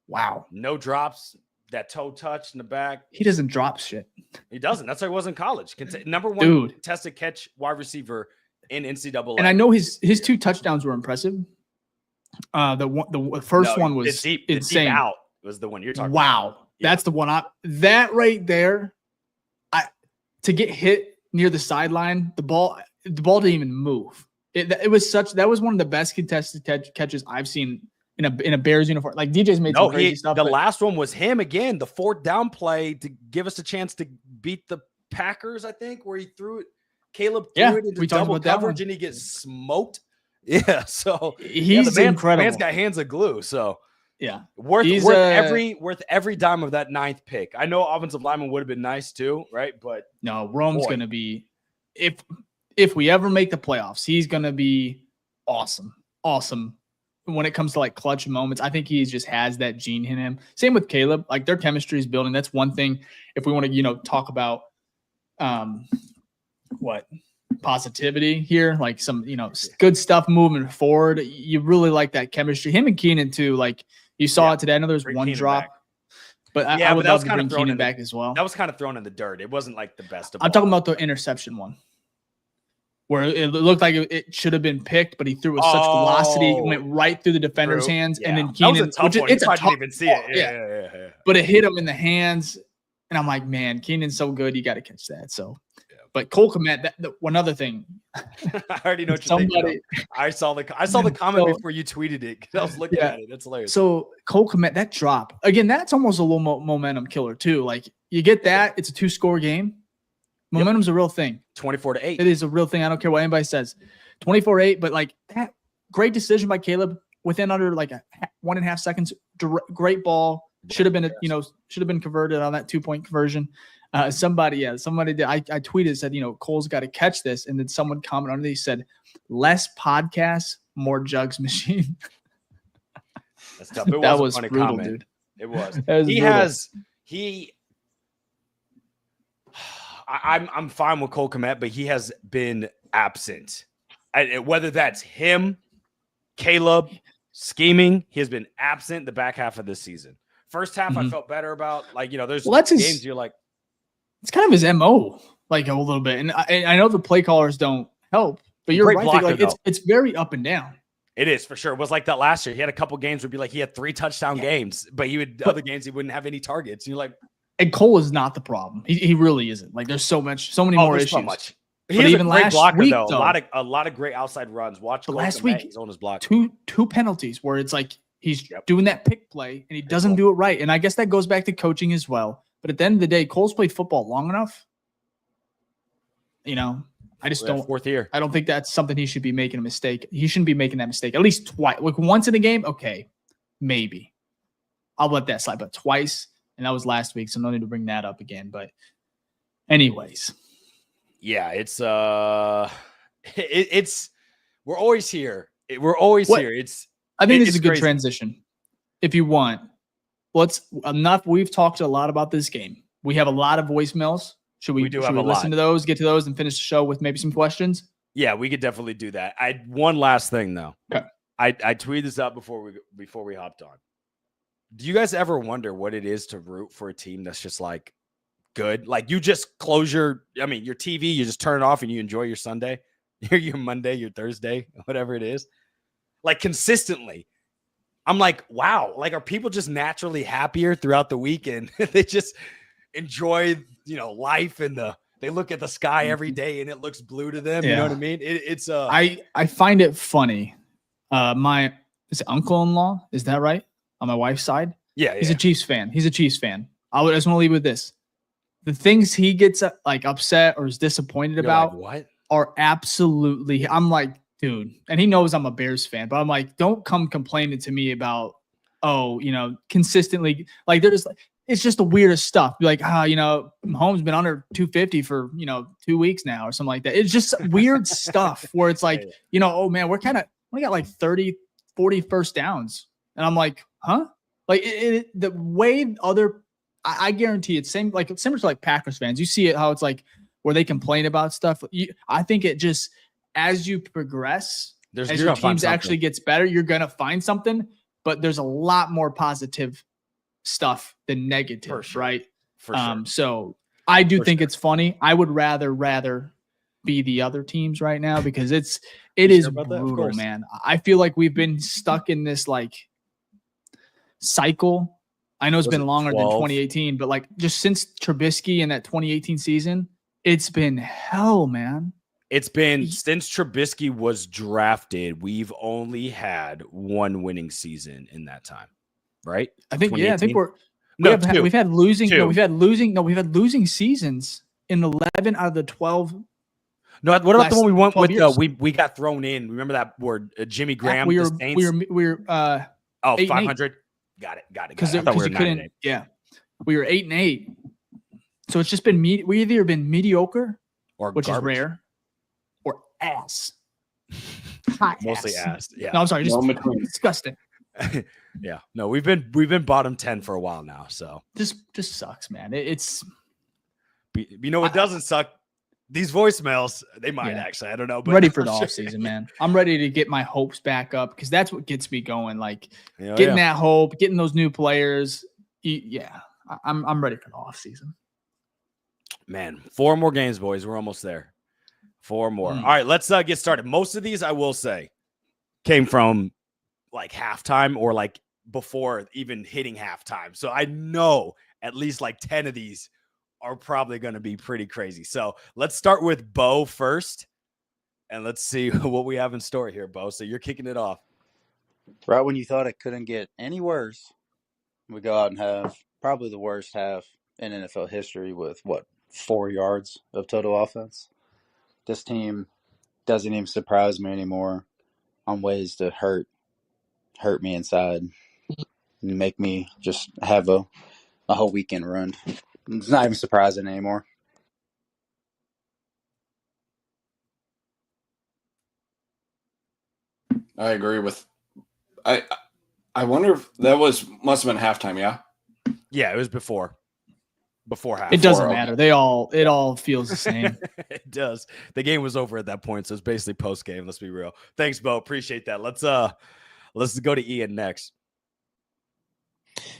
S1: wow.
S2: No drops. That toe touch in the back.
S1: He doesn't drop shit.
S2: He doesn't. That's why he was in college. Number one contested catch wide receiver in NCAA.
S1: And I know his 2 touchdowns were impressive. The first one was insane.
S2: The deep out was the one you're talking about.
S1: Wow. Yeah. That's the one. That right there, to get hit near the sideline, the ball didn't even move. That was one of the best contested catches I've seen in a Bears uniform. Like, DJ's made some crazy stuff.
S2: The last one was him again, the 4th down play to give us a chance to beat the Packers, I think, where he threw it. Caleb threw it into double coverage and he gets smoked. Yeah, so
S1: he's incredible.
S2: Man's got hands of glue. So
S1: yeah,
S2: worth every dime of that 9th pick. I know offensive lineman would have been nice too, right? But
S1: no, Rome's going to be, if we ever make the playoffs, he's going to be awesome. When it comes to like clutch moments, I think he just has that gene in him. Same with Caleb. Like, their chemistry is building. That's one thing. If we want to, talk about positivity here, like some, good stuff moving forward. You really like that chemistry. Him and Keenan too. Like, you saw it today. I know there's one drop, but I would love to bring Keenan back as well.
S2: That was kind of thrown in the dirt. It wasn't like the best of
S1: I'm talking about the interception one, where it looked like it should have been picked, but he threw with such velocity, it went right through the defender's hands, and then Keenan,
S2: it's a tough, didn't even see it. Yeah.
S1: But it hit him in the hands, and I'm like, man, Keenan's so good, you got to catch that. So. But Cole Kmet, one other thing.
S2: I already know what you're thinking. I saw the comment before you tweeted it. I was looking at it. That's hilarious.
S1: So Cole Kmet, that drop again, that's almost a little momentum killer too. Like, you get that, it's a 2-score game. Momentum's a real thing.
S2: 24-8.
S1: It is a real thing. I don't care what anybody says. 24-8. But like, that great decision by Caleb within under like 1.5 seconds. Great ball. Should have been converted on that 2-point conversion. Somebody did. I tweeted, said, Cole's got to catch this. And then someone commented underneath, said, less podcasts, more jugs machine.
S2: That's tough. That was a funny brutal, comment. Dude. It was. I'm fine with Cole Kmet, but he has been absent. Whether that's him, Caleb, scheming, he has been absent the back half of this season. First half, I felt better about. Like, there's games you're like,
S1: it's kind of his MO, like a little bit. And I know the play callers don't help, but you're right.
S2: Blocker,
S1: like it's very up and down.
S2: It is for sure. It was like that last year. He had a couple games would be like he had 3 touchdown games, but other games he wouldn't have any targets. You're like,
S1: and Cole is not the problem. He really isn't. Like there's so many more issues. So
S2: much. He is even a great blocker week, though. A lot of great outside runs. Watch Cole
S1: last week.
S2: He's on his block.
S1: Two penalties where it's like he's doing that pick play and he doesn't do it right. And I guess that goes back to coaching as well. But at the end of the day, Cole's played football long enough. I just don't.
S2: 4th year.
S1: I don't think that's something he should be making a mistake. He shouldn't be making that mistake at least twice. Like once in a game, okay, maybe I'll let that slide. But twice, and that was last week, so no need to bring that up again. But anyways,
S2: yeah, it's we're always here. We're always here.
S1: I think this is a good transition. If you want, we've talked a lot about this game. We have a lot of voicemails. Should we listen to those, get to those, and finish the show with maybe some questions?
S2: Yeah, we could definitely do that. One last thing though.
S1: Okay.
S2: I tweeted this out before we hopped on. Do you guys ever wonder what it is to root for a team that's just like good? Like you just close your TV, you just turn it off and you enjoy your Sunday, your Monday, your Thursday, whatever it is. Like consistently. I'm like, wow, like are people just naturally happier throughout the week and they just enjoy, life and they look at the sky every day and it looks blue to them. You know what I mean?
S1: I find it funny. My uncle-in-law, is that right? On my wife's side?
S2: Yeah.
S1: He's a Chiefs fan. I just want to leave with this. The things he gets like upset or is disappointed about
S2: what
S1: are absolutely, I'm like, dude, and he knows I'm a Bears fan, but I'm like, don't come complaining to me about, consistently, like they're just like, it's just the weirdest stuff. Be like, Mahomes been under 250 for, 2 weeks now or something like that. It's just weird stuff where it's like, oh man, we got like 30, 40 first downs. And I'm like, huh? Like the way I guarantee it's similar to like Packers fans. You see it, how it's like where they complain about stuff. I think it just, as you progress, as your teams actually gets better, you're going to find something, but there's a lot more positive stuff than negative, right?
S2: For sure.
S1: So I do think it's funny. I would rather be the other teams right now because it is brutal, man. I feel like we've been stuck in this like cycle. I know it's been longer than 2018, but like just since Trubisky and that 2018 season, it's been hell, man.
S2: It's been since Trubisky was drafted, we've only had one winning season in that time, right?
S1: I think we've had losing seasons in 11 out of the 12.
S2: No, what about the one we went with? We got thrown in. Remember that word, Jimmy Graham?
S1: We were
S2: 500. Got it.
S1: Because you couldn't. Yeah, we were 8-8. So it's just been we either been mediocre, which is rare, or ass.
S2: Mostly ass. Yeah.
S1: No, I'm sorry. Just disgusting.
S2: Yeah. No, we've been bottom 10 for a while now. So
S1: just sucks, man. It's.
S2: It doesn't suck. These voicemails, they might actually. I don't know. But
S1: ready for the off season, man. I'm ready to get my hopes back up because that's what gets me going. Like getting that hope, getting those new players. Yeah, I'm ready for the off season.
S2: Man, 4 more games, boys. We're almost there. 4 more. All right, let's get started. Most of these, I will say, came from like halftime or like before even hitting halftime. So I know at least like 10 of these are probably going to be pretty crazy. So let's start with Bo first, and let's see what we have in store here, Bo. So you're kicking it off.
S4: Right when you thought it couldn't get any worse, we go out and have probably the worst half in NFL history with, 4 yards of total offense. This team doesn't even surprise me anymore on ways to hurt me inside and make me just have a whole weekend run. It's not even surprising anymore.
S3: I agree with. I wonder if that must have been halftime. Yeah.
S2: Yeah, it was before. before half.
S1: It doesn't
S3: okay.
S1: matter. It all feels the same.
S2: It does. The game was over at that point, so it's basically post game. Let's be real. Thanks, Bo. Appreciate that. Let's go to Ian next.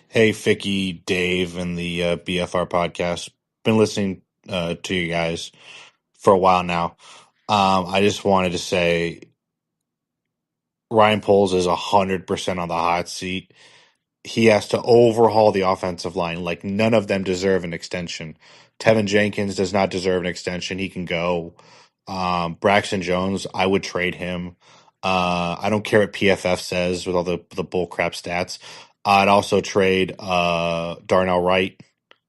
S5: Hey, Ficky, Dave, and the BFR podcast. Been listening to you guys for a while now. I just wanted to say Ryan Poles is 100% on the hot seat. He has to overhaul the offensive line. Like, none of them deserve an extension. Tevin Jenkins does not deserve an extension. He can go. Braxton Jones, I would trade him. I don't care what PFF says with all the bull crap stats. I'd also trade Darnell Wright.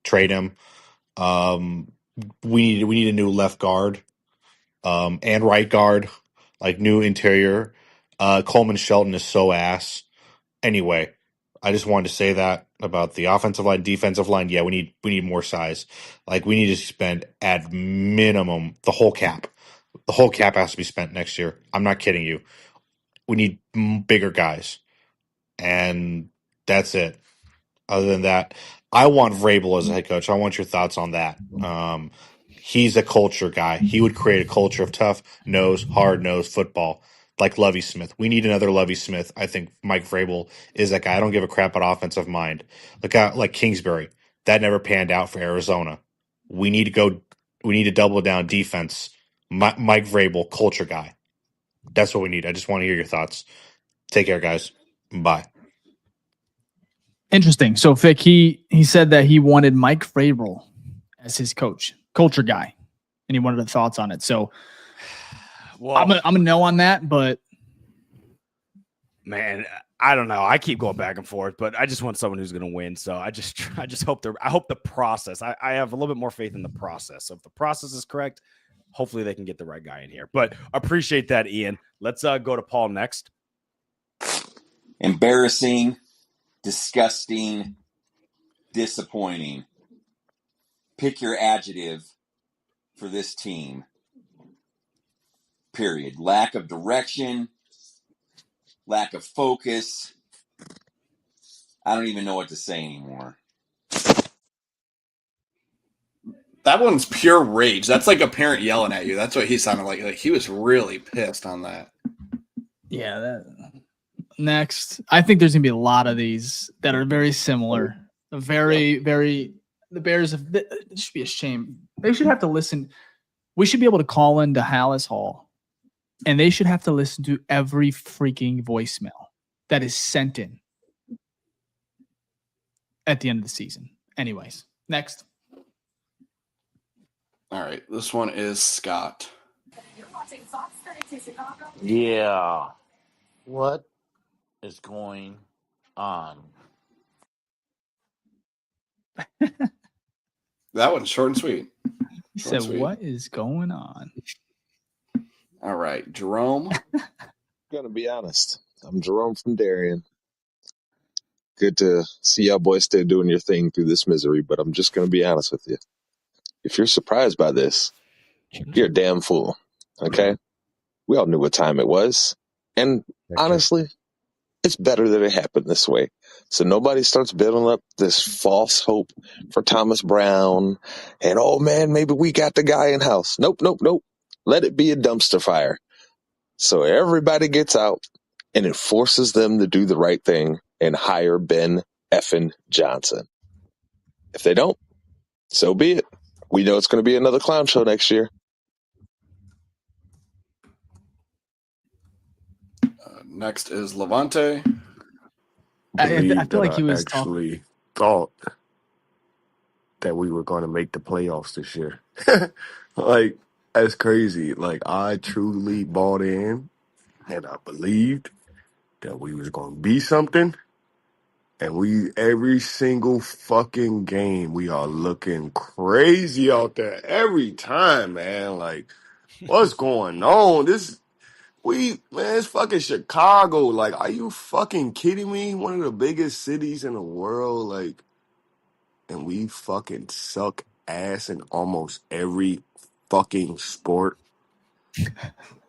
S5: Trade him. We need a new left guard and right guard, like new interior. Coleman Shelton is so ass. Anyway, I just wanted to say that about the offensive line, defensive line. Yeah, we need more size. Like, we need to spend at minimum the whole cap. The whole cap has to be spent next year. I'm not kidding you. We need bigger guys, and that's it. Other than that, I want Vrabel as a head coach. I want your thoughts on that. He's a culture guy. He would create a culture of tough nose, hard nose football, like Lovie Smith. We need another Lovie Smith. I think Mike Vrabel is that guy. I don't give a crap about offensive mind. Like Kingsbury, that never panned out for Arizona. We need to go. We need to double down defense. Mike Vrabel, culture guy. That's what we need. I just want to hear your thoughts. Take care, guys. Bye.
S1: Interesting. So Fick, he said that he wanted Mike Vrabel as his coach, culture guy, and he wanted the thoughts on it. So
S2: Well,
S1: I'm a no on that, but
S2: man, I don't know. I keep going back and forth, but I just want someone who's going to win. So I just hope I hope the process. I have a little bit more faith in the process. So if the process is correct, hopefully they can get the right guy in here. But appreciate that, Ian. Let's go to Paul next.
S6: Embarrassing, disgusting, disappointing. Pick your adjective for this team. Period. Lack of direction, lack of focus. I don't even know what to say anymore.
S3: That one's pure rage. That's like a parent yelling at you. That's what he sounded like. Like, he was really pissed on that.
S1: yeah. Next, I think there's gonna be a lot of these that are very similar. Very. The Bears. It should be a shame. They should have to listen. We should be able to call into Hallis Hall, and they should have to listen to every freaking voicemail that is sent in at the end of the season. Anyways, next.
S3: All right. This one is Scott.
S7: Yeah. What is going on?
S3: That one's short and sweet.
S1: He
S3: Short and
S1: said,
S3: sweet.
S1: "What is going on?"
S3: All right. Jerome.
S8: Gonna be honest. I'm Jerome from Darien. Good to see y'all boys still doing your thing through this misery, but I'm just gonna be honest with you. If you're surprised by this, you're a damn fool. Okay? We all knew what time it was. And honestly, it's better that it happened this way. So nobody starts building up this false hope for Thomas Brown and, oh man, maybe we got the guy in house. Nope. Let it be a dumpster fire. So everybody gets out and it forces them to do the right thing and hire Ben effing Johnson. If they don't, so be it. We know it's going to be another clown show next year.
S3: Next is Levante.
S1: I feel
S9: Believe
S1: like
S9: that
S1: he
S9: I
S1: was
S9: actually thought that we were going to make the playoffs this year. Like, that's crazy. Like, I truly bought in and I believed that we was going to be something. And we, every single fucking game, we are looking crazy out there every time, man. Like, what's going on? Man, it's fucking Chicago. Like, are you fucking kidding me? One of the biggest cities in the world, like, and we fucking suck ass in almost every fucking sport.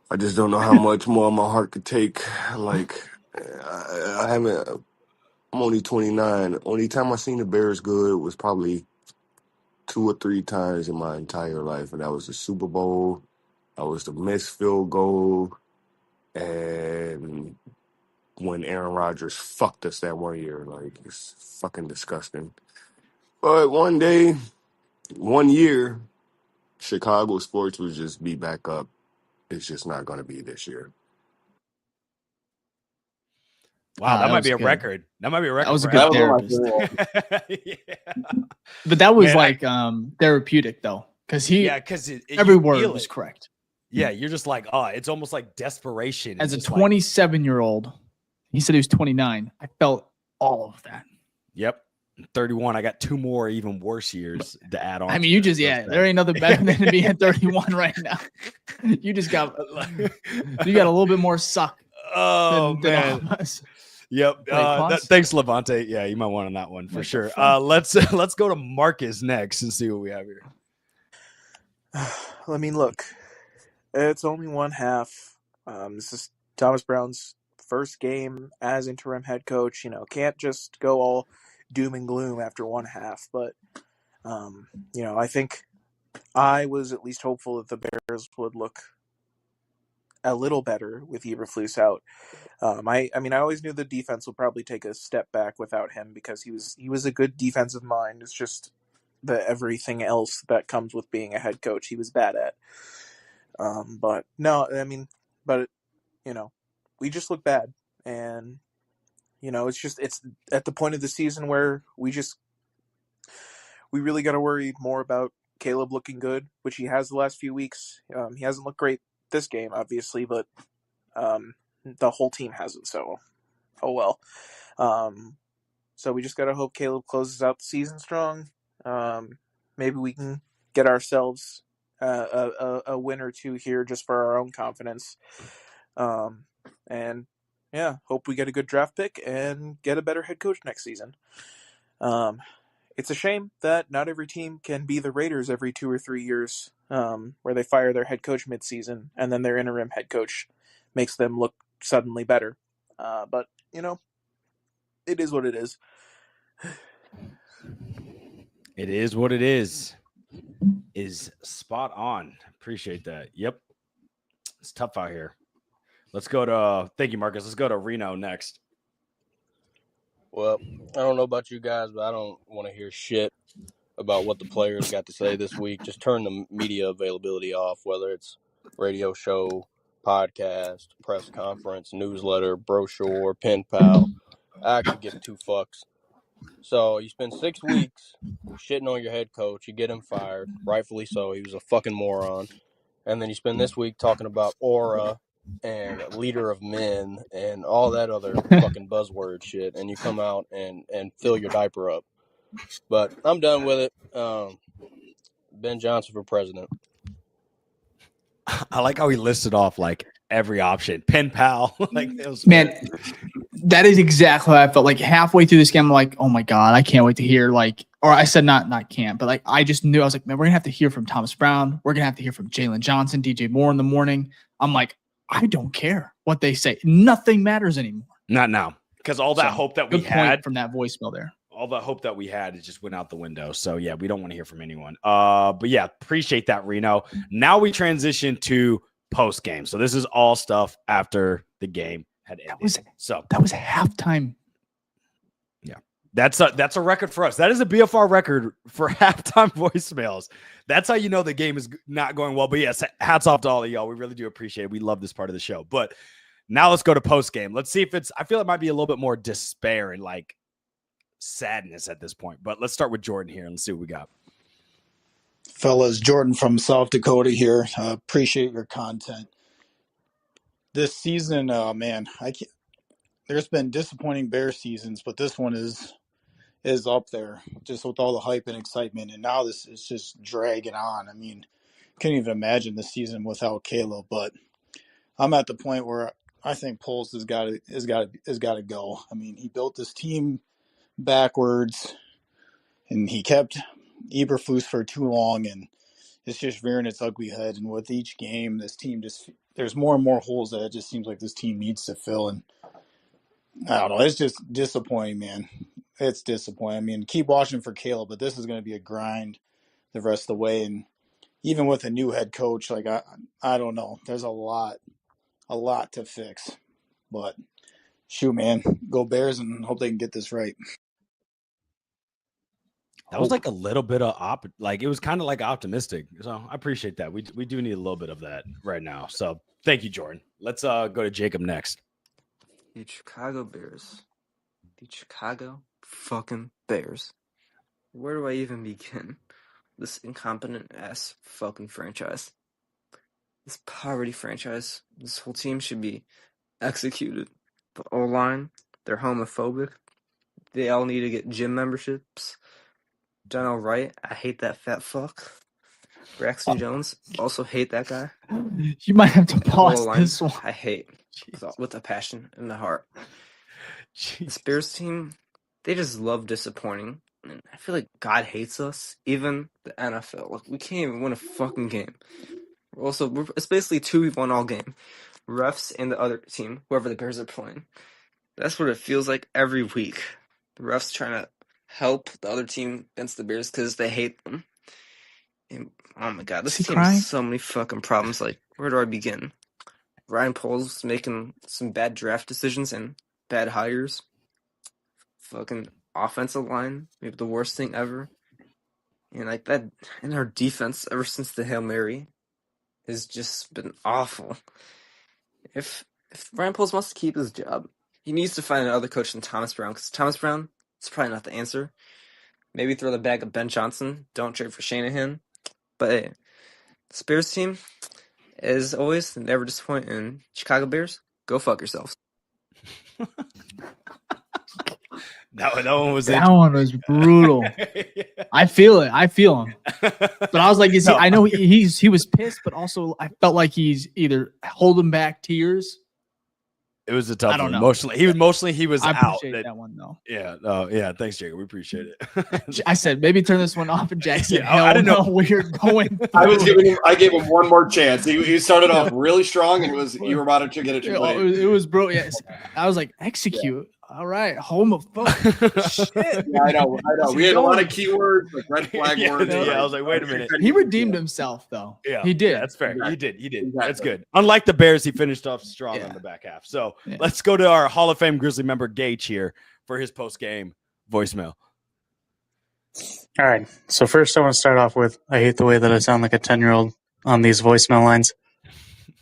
S9: I just don't know how much more my heart could take. Like, I haven't. I'm only 29. Only time I seen the Bears good was probably 2 or 3 times in my entire life, and that was the Super Bowl. I was the missed field goal, and when Aaron Rodgers fucked us that one year. Like, it's fucking disgusting. But one day, one year, Chicago sports will just be back up. It's just not going to be this year.
S2: Wow, that
S1: that
S2: might
S1: was
S2: be a
S1: good.
S2: record. That might be a record.
S1: That was a
S2: for
S1: good
S2: Adam.
S3: That was one of my
S1: therapist.
S3: favorite.
S2: Yeah.
S1: But that was
S2: Man,
S1: therapeutic though, because
S2: because
S1: every
S2: you
S1: word
S2: feel
S1: was
S2: it.
S1: correct.
S2: Yeah, you're just like, oh, it's almost like desperation.
S1: As a
S2: It's just like,
S1: 27-year-old, he said he was 29. I felt all of that.
S2: yep, 31. I got 2 more even worse years to add on.
S1: I
S2: to
S1: mean, you
S2: this.
S1: just
S2: That's
S1: there ain't nothing better than to be at 31 right now. You just got a little bit more suck
S2: Oh
S1: than all
S2: man.
S1: of us.
S2: Yep.
S1: Wait, pause?
S2: Thanks, Levante. Yeah, you might want on that one for
S1: What the
S2: sure.
S1: fuck?
S2: Let's go to Marcus next and see what we have here.
S10: I mean, look, it's only one half. This is Thomas Brown's first game as interim head coach. Can't just go all doom and gloom after one half. But, I think I was at least hopeful that the Bears would look a little better with Eberflus out. I always knew the defense would probably take a step back without him because he was a good defensive mind. It's just the everything else that comes with being a head coach he was bad at. But no, we just look bad, and it's at the point of the season where we really got to worry more about Caleb looking good, which he has the last few weeks. He hasn't looked great this game, obviously, but the whole team hasn't. So, oh well. So we just got to hope Caleb closes out the season strong. Maybe we can get ourselves a win or two here just for our own confidence. And yeah, hope we get a good draft pick and get a better head coach next season. It's a shame that not every team can be the Raiders every 2 or 3 years, where they fire their head coach midseason and then their interim head coach makes them look suddenly better. But it is what it is.
S2: It is what it is. Is spot on. Appreciate that. Yep. It's tough out here. Let's go to thank you, Marcus. Let's go to Reno next.
S11: Well, I don't know about you guys, but I don't want to hear shit about what the players got to say this week. Just turn the media availability off, whether it's radio show, podcast, press conference, newsletter, brochure, pen pal. I actually give 2 fucks. So you spend 6 weeks shitting on your head coach. You get him fired, rightfully so. He was a fucking moron. And then you spend this week talking about aura and leader of men and all that other fucking buzzword shit. And you come out and fill your diaper up. But I'm done with it. Ben Johnson for president.
S2: I like how he listed off like every option. Pen pal. Like,
S1: man, that is exactly how I felt. Like halfway through this game, I'm like, oh my God, I can't wait to hear or I said not can't, but like I just knew. I was like, man, we're gonna have to hear from Thomas Brown. We're gonna have to hear from Jalen Johnson, DJ Moore in the morning. I'm like, I don't care what they say. Nothing matters anymore.
S2: Not now. Because all that hope that we had
S1: from that voicemail there.
S2: All the hope that we had, it just went out the window. So yeah, we don't want to hear from anyone. But yeah, appreciate that, Reno. Now we transition to post game. So this is all stuff after the game had ended.
S1: That was halftime.
S2: Yeah, that's a record for us. That is a BFR record for halftime voicemails. That's how you know the game is not going well. But yes, hats off to all of y'all. We really do appreciate it. We love this part of the show. But now let's go to post game. Let's see if I feel it might be a little bit more despair and like sadness at this point. But let's start with Jordan here and let's see what we got.
S12: Fellas, Jordan from South Dakota here. Appreciate your content. This season, man, there's been disappointing Bear seasons, but this one is up there just with all the hype and excitement. And now this is just dragging on. I mean, can't even imagine the season without Caleb. But I'm at the point where I think Poles has got to go. I mean, he built this team backwards, and he kept Eberflus for too long, and it's just rearing its ugly head. And with each game, this team there's more and more holes that it just seems like this team needs to fill. And I don't know, it's just disappointing, man. It's disappointing. I mean, keep watching for Caleb, but this is going to be a grind the rest of the way. And even with a new head coach, like I don't know. There's a lot to fix. But shoot, man, go Bears and hope they can get this right.
S2: That was like a little bit of it was kind of like optimistic. So I appreciate that. We do need a little bit of that right now. So thank you, Jordan. Let's go to Jacob next.
S13: The Chicago Bears. The Chicago fucking Bears. Where do I even begin? This incompetent ass fucking franchise. This poverty franchise. This whole team should be executed. The O-line, they're homophobic. They all need to get gym memberships. Donnell Wright, I hate that fat fuck. Braxton Jones, also hate that guy.
S1: You might have to pause
S13: O-line,
S1: this one.
S13: I hate with a passion in the heart. This Bears team, they just love disappointing. And I feel like God hates us, even the NFL. Like, we can't even win a fucking game. It's basically 2v1 all game. Refs and the other team, whoever the Bears are playing. That's what it feels like every week. The refs trying to help the other team against the Bears because they hate them. And, oh my God, this team has so many fucking problems. Like, where do I begin? Ryan Poles making some bad draft decisions and bad hires. Fucking offensive line, maybe the worst thing ever. And like that, and our defense ever since the Hail Mary has just been awful. If Ryan Poles wants to keep his job, he needs to find another coach than Thomas Brown, because Thomas Brown is probably not the answer. Maybe throw the bag of Ben Johnson. Don't trade for Shanahan. But hey, the Bears team, as always, never disappoint. And Chicago Bears, go fuck yourselves.
S2: That one was
S1: brutal.
S2: Yeah.
S1: I feel it. I feel him. But I was like, I know he was pissed, but also I felt like he's either holding back tears.
S2: It was a tough one.
S1: I don't know.
S2: Emotionally, he was
S1: I
S2: out.
S1: appreciate that one though.
S2: Yeah. Yeah. Thanks, Jacob. We appreciate it.
S1: I said maybe turn this one off, and Jack said,
S2: I didn't know
S1: we're going.
S3: I gave him one more chance. He started off really strong, and you were about to get it too late.
S1: It was bro. Yes, I was like, execute. Yeah. All right, homophobic. Shit.
S3: Yeah, I know. We had a lot of keywords, like red flag words.
S2: Yeah, I was like, wait a minute.
S1: He redeemed himself, though.
S2: Yeah,
S1: he did.
S2: Yeah, that's fair. Exactly. He did. Exactly. That's good. Unlike the Bears, he finished off strong on the back half. So let's go to our Hall of Fame Grizzly member Gage here for his post game voicemail.
S14: All right. So first, I want to start off with I hate the way that I sound like a 10-year-old on these voicemail lines.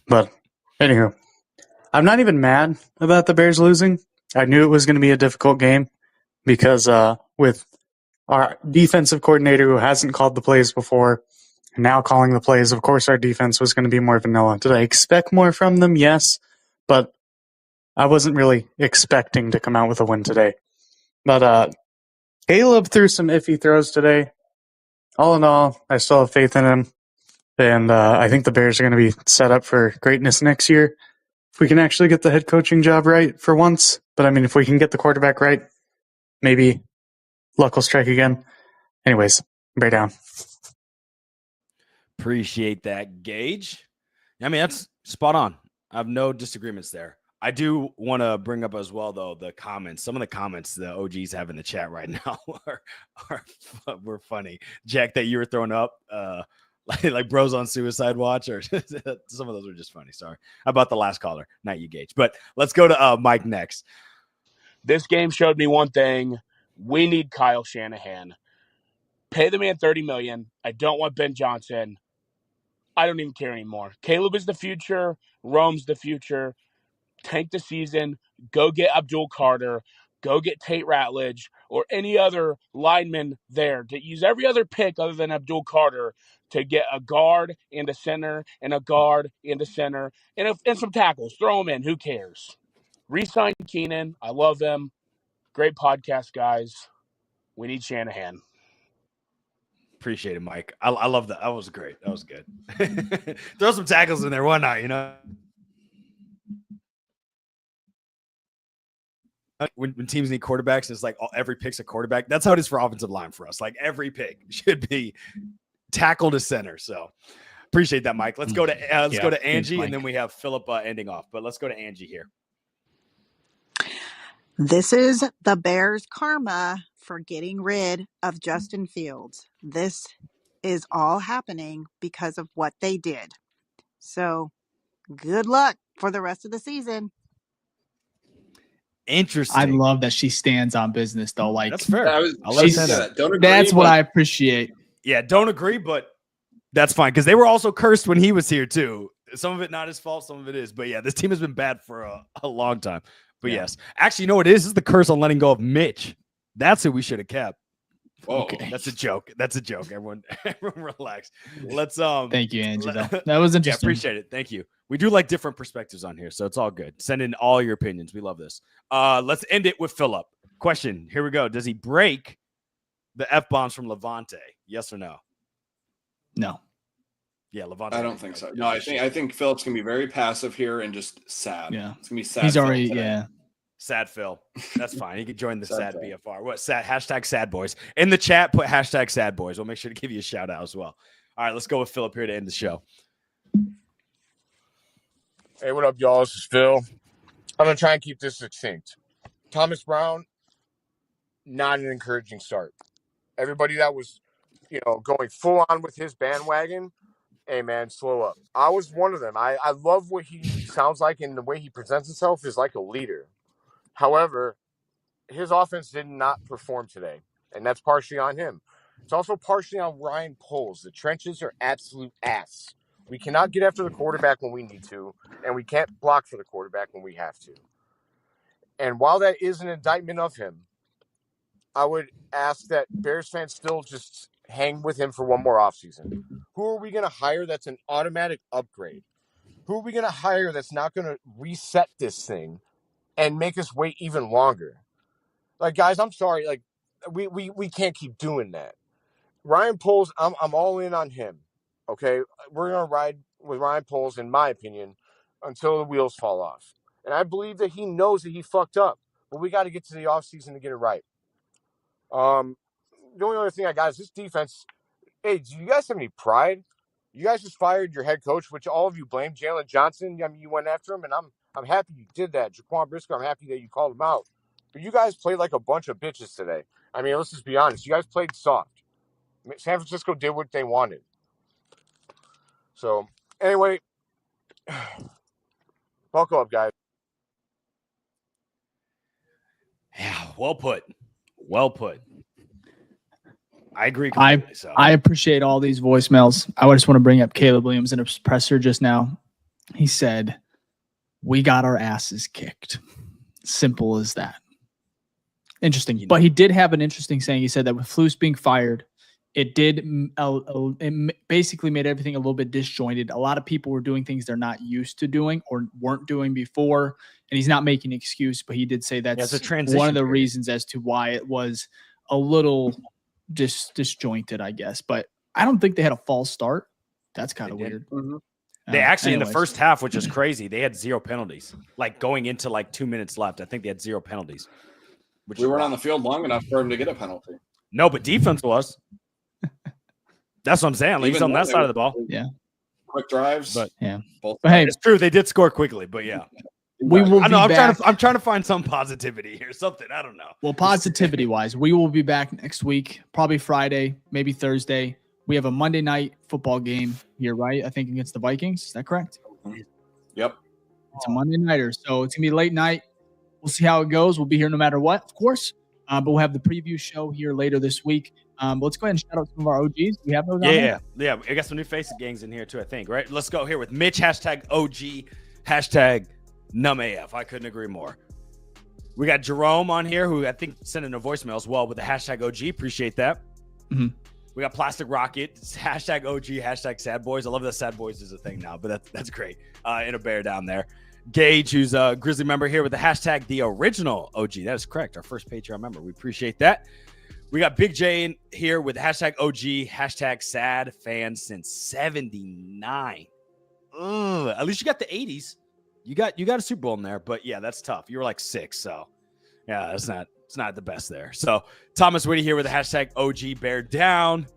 S14: But anywho, I'm not even mad about the Bears losing. I knew it was going to be a difficult game because with our defensive coordinator who hasn't called the plays before and now calling the plays, of course our defense was going to be more vanilla. Did I expect more from them? Yes. But I wasn't really expecting to come out with a win today. But Caleb threw some iffy throws today. All in all, I still have faith in him. And I think the Bears are going to be set up for greatness next year. If we can actually get the head coaching job right for once. But I mean, if we can get the quarterback right, maybe luck will strike again. Anyways, bear down.
S2: Appreciate that, Gage. I mean, that's spot on. I have no disagreements there. I do want to bring up as well, though, the comments. Some of the comments the OGs have in the chat right now were funny. Jack, that you were throwing up, like bros on suicide watch, or some of those were just funny. Sorry about the last caller, not you, Gage. But let's go to Mike next.
S15: This game showed me one thing. We need Kyle Shanahan. Pay the man $30 million. I don't want Ben Johnson. I don't even care anymore. Caleb is the future. Rome's the future. Tank the season. Go get Abdul Carter. Go get Tate Ratledge or any other lineman there to use every other pick other than Abdul Carter to get a guard and a center and a guard and a center and some tackles. Throw them in. Who cares? Re-sign Keenan. I love him. Great podcast, guys. We need Shanahan.
S2: Appreciate it, Mike. I love that. That was great. That was good. Throw some tackles in there. Why not? You know, when teams need quarterbacks, it's like every pick's a quarterback. That's how it is for offensive line for us. Like every pick should be tackle to center. So appreciate that, Mike. Let's go to go to Angie, and then we have Philip ending off. But let's go to Angie here.
S16: This is the Bears' karma for getting rid of Justin Fields. This is all happening because of what they did. So good luck for the rest of the season.
S2: Interesting.
S1: I love that she stands on business though. Like
S2: that's fair.
S3: I was
S2: I'll let her
S3: just
S2: say
S3: gonna
S2: that.
S3: don't agree.
S1: That's what
S3: but
S1: I appreciate.
S2: Yeah, don't agree, but that's fine because they were also cursed when he was here too. Some of it not his fault, some of it is. But yeah, this team has been bad for a long time. But yes, actually, you know what it is? This is the curse on letting go of Mitch. That's who we should have kept.
S3: Whoa.
S2: Okay, that's a joke. That's a joke. Everyone relax. Let's
S1: Thank you, Angie. Though that was
S2: Yeah,
S1: interesting.
S2: appreciate it. Thank you. We do like different perspectives on here, so it's all good. Send in all your opinions. We love this. Let's end it with Philip. Question. Here we go. Does he break the F-bombs from Levante? Yes or no?
S1: No.
S2: Yeah, Levante.
S3: I don't think so. No, I think Phillips can be very passive here and just sad.
S1: Yeah,
S3: it's gonna be sad.
S1: He's
S3: Phil
S1: already
S3: today.
S2: Sad Phil. That's fine. He could join the sad
S3: Phil.
S2: BFR. What sad hashtag sad boys. In the chat, put hashtag sad boys. We'll make sure to give you a shout out as well. All right, let's go with Philip here to end the show.
S17: Hey, what up, y'all? This is Phil. I'm going to try and keep this succinct. Thomas Brown, not an encouraging start. Everybody that was, going full on with his bandwagon, hey, man, slow up. I was one of them. I love what he sounds like and the way he presents himself is like a leader. However, his offense did not perform today, and that's partially on him. It's also partially on Ryan Poles. The trenches are absolute ass. We cannot get after the quarterback when we need to, and we can't block for the quarterback when we have to. And while that is an indictment of him, I would ask that Bears fans still just hang with him for one more offseason. Who are we going to hire that's an automatic upgrade? Who are we going to hire that's not going to reset this thing and make us wait even longer? Like, guys, I'm sorry. Like, we can't keep doing that. Ryan Poles, I'm all in on him. Okay, we're gonna ride with Ryan Poles, in my opinion, until the wheels fall off. And I believe that he knows that he fucked up, but we got to get to the offseason to get it right. The only other thing I got is this defense. Hey, do you guys have any pride? You guys just fired your head coach, which all of you blame Jalen Johnson. I mean, you went after him, and I'm happy you did that. Jaquan Brisker, I'm happy that you called him out. But you guys played like a bunch of bitches today. I mean, let's just be honest. You guys played soft. San Francisco did what they wanted. So, anyway, buckle up, guys.
S2: Yeah, well put. Well put. I agree
S1: I
S2: completely.
S1: I appreciate all these voicemails. I just want to bring up Caleb Williams in a presser just now. He said, "We got our asses kicked." Simple as that. Interesting. But he did have an interesting saying. He said that with Flus being fired, it basically made everything a little bit disjointed. A lot of people were doing things they're not used to doing or weren't doing before. And he's not making an excuse, but he did say that's one of the reasons as to why it was a little disjointed, I guess. But I don't think they had a false start. That's kind of weird.
S2: Mm-hmm. They actually, in the first half, which is crazy, they had 0 penalties. Like going into like 2 minutes left, I think they had 0 penalties.
S3: We weren't on the field long enough for him to get a penalty.
S2: No, but defense was. That's what I'm saying. Like, he's on that side of the ball.
S1: Yeah.
S3: Quick drives.
S2: But
S1: yeah.
S3: Both
S1: but hey,
S2: it's true. They did score quickly, but yeah.
S1: We will
S2: I'm trying to find some positivity here. Something. I don't know.
S1: Well, positivity wise, we will be back next week, probably Friday, maybe Thursday. We have a Monday night football game here, right? I think against the Vikings. Is that correct?
S3: Yep.
S1: It's a Monday nighter. So it's going to be a late night. We'll see how it goes. We'll be here no matter what, of course. But we'll have the preview show here later this week. But let's go ahead and shout out some of our OGs. We have those on there?
S2: Yeah. I got some new faces gangs in here too, I think, right? Let's go here with Mitch, hashtag OG, hashtag NumAF. I couldn't agree more. We got Jerome on here, who I think sent in a voicemail as well with the hashtag OG. Appreciate that.
S1: Mm-hmm.
S2: We got Plastic Rocket, hashtag OG, hashtag Sad Boys. I love that Sad Boys is a thing now, but that's great. And a bear down there. Gage, who's a Grizzly member here with the hashtag the original OG. That is correct. Our first Patreon member. We appreciate that. We got Big J in here with hashtag OG, hashtag sad fan since 79. Ugh, at least you got the 80s. You got a Super Bowl in there, but yeah, that's tough. You were like 6, so yeah, it's not the best there. So Thomas Whitty here with the hashtag OG bear down.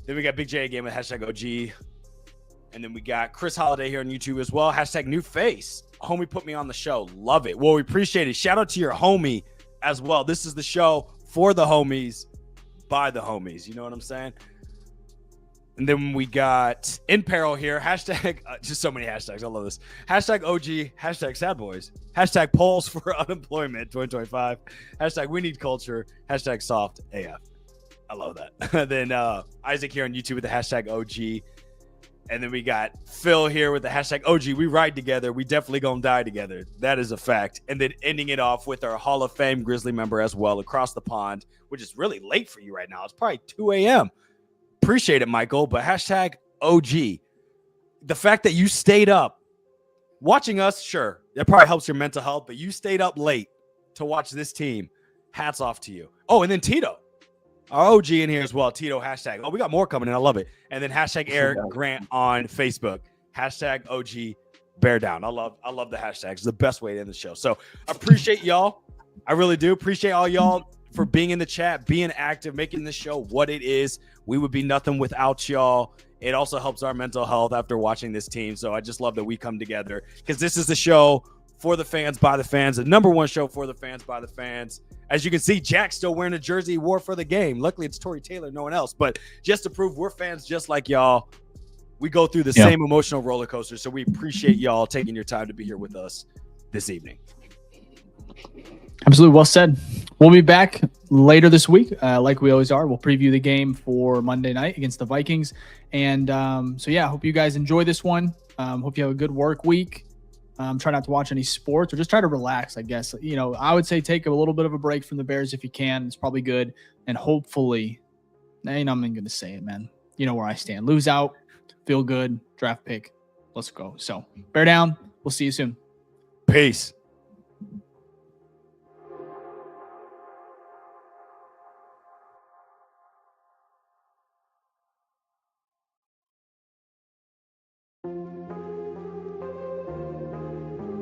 S2: Then we got Big J again with hashtag OG. And then we got Chris Holiday here on YouTube as well. Hashtag new face. Homie put me on the show. Love it. Well, we appreciate it. Shout out to your homie as well. This is the show for the homies, by the homies. You know what I'm saying? And then we got in peril here. Hashtag, just so many hashtags. I love this. Hashtag OG. Hashtag sad boys. Hashtag polls for unemployment 2025. Hashtag we need culture. Hashtag soft AF. I love that. Then Isaac here on YouTube with the hashtag OG. And then we got Phil here with the hashtag OG. We ride together. We definitely gonna die together. That is a fact. And then ending it off with our Hall of Fame Grizzly member as well across the pond, which is really late for you right now. It's probably 2 a.m. Appreciate it, Michael. But hashtag OG. The fact that you stayed up watching us, sure, that probably helps your mental health, but you stayed up late to watch this team. Hats off to you. Oh, and then Tito. Our OG in here as well. Tito, hashtag. Oh, we got more coming in. I love it. And then hashtag Eric Grant on Facebook. Hashtag OG bear down. I love the hashtags. It's the best way to end the show. So appreciate y'all. I really do. Appreciate all y'all for being in the chat, being active, making this show what it is. We would be nothing without y'all. It also helps our mental health after watching this team. So I just love that we come together because this is the show for the fans, by the fans, the number one show for the fans, by the fans. As you can see, Jack's still wearing a jersey he wore for the game. Luckily, it's Tory Taylor, no one else. But just to prove we're fans just like y'all, we go through the same emotional roller coaster. So we appreciate y'all taking your time to be here with us this evening.
S1: Absolutely. Well said. We'll be back later this week, like we always are. We'll preview the game for Monday night against the Vikings. And so, yeah, hope you guys enjoy this one. Hope you have a good work week. Try not to watch any sports or just try to relax, I guess. You know, I would say take a little bit of a break from the Bears if you can. It's probably good. And hopefully, I'm not going to say it, man. You know where I stand. Lose out, feel good, draft pick. Let's go. So, bear down. We'll see you soon.
S2: Peace.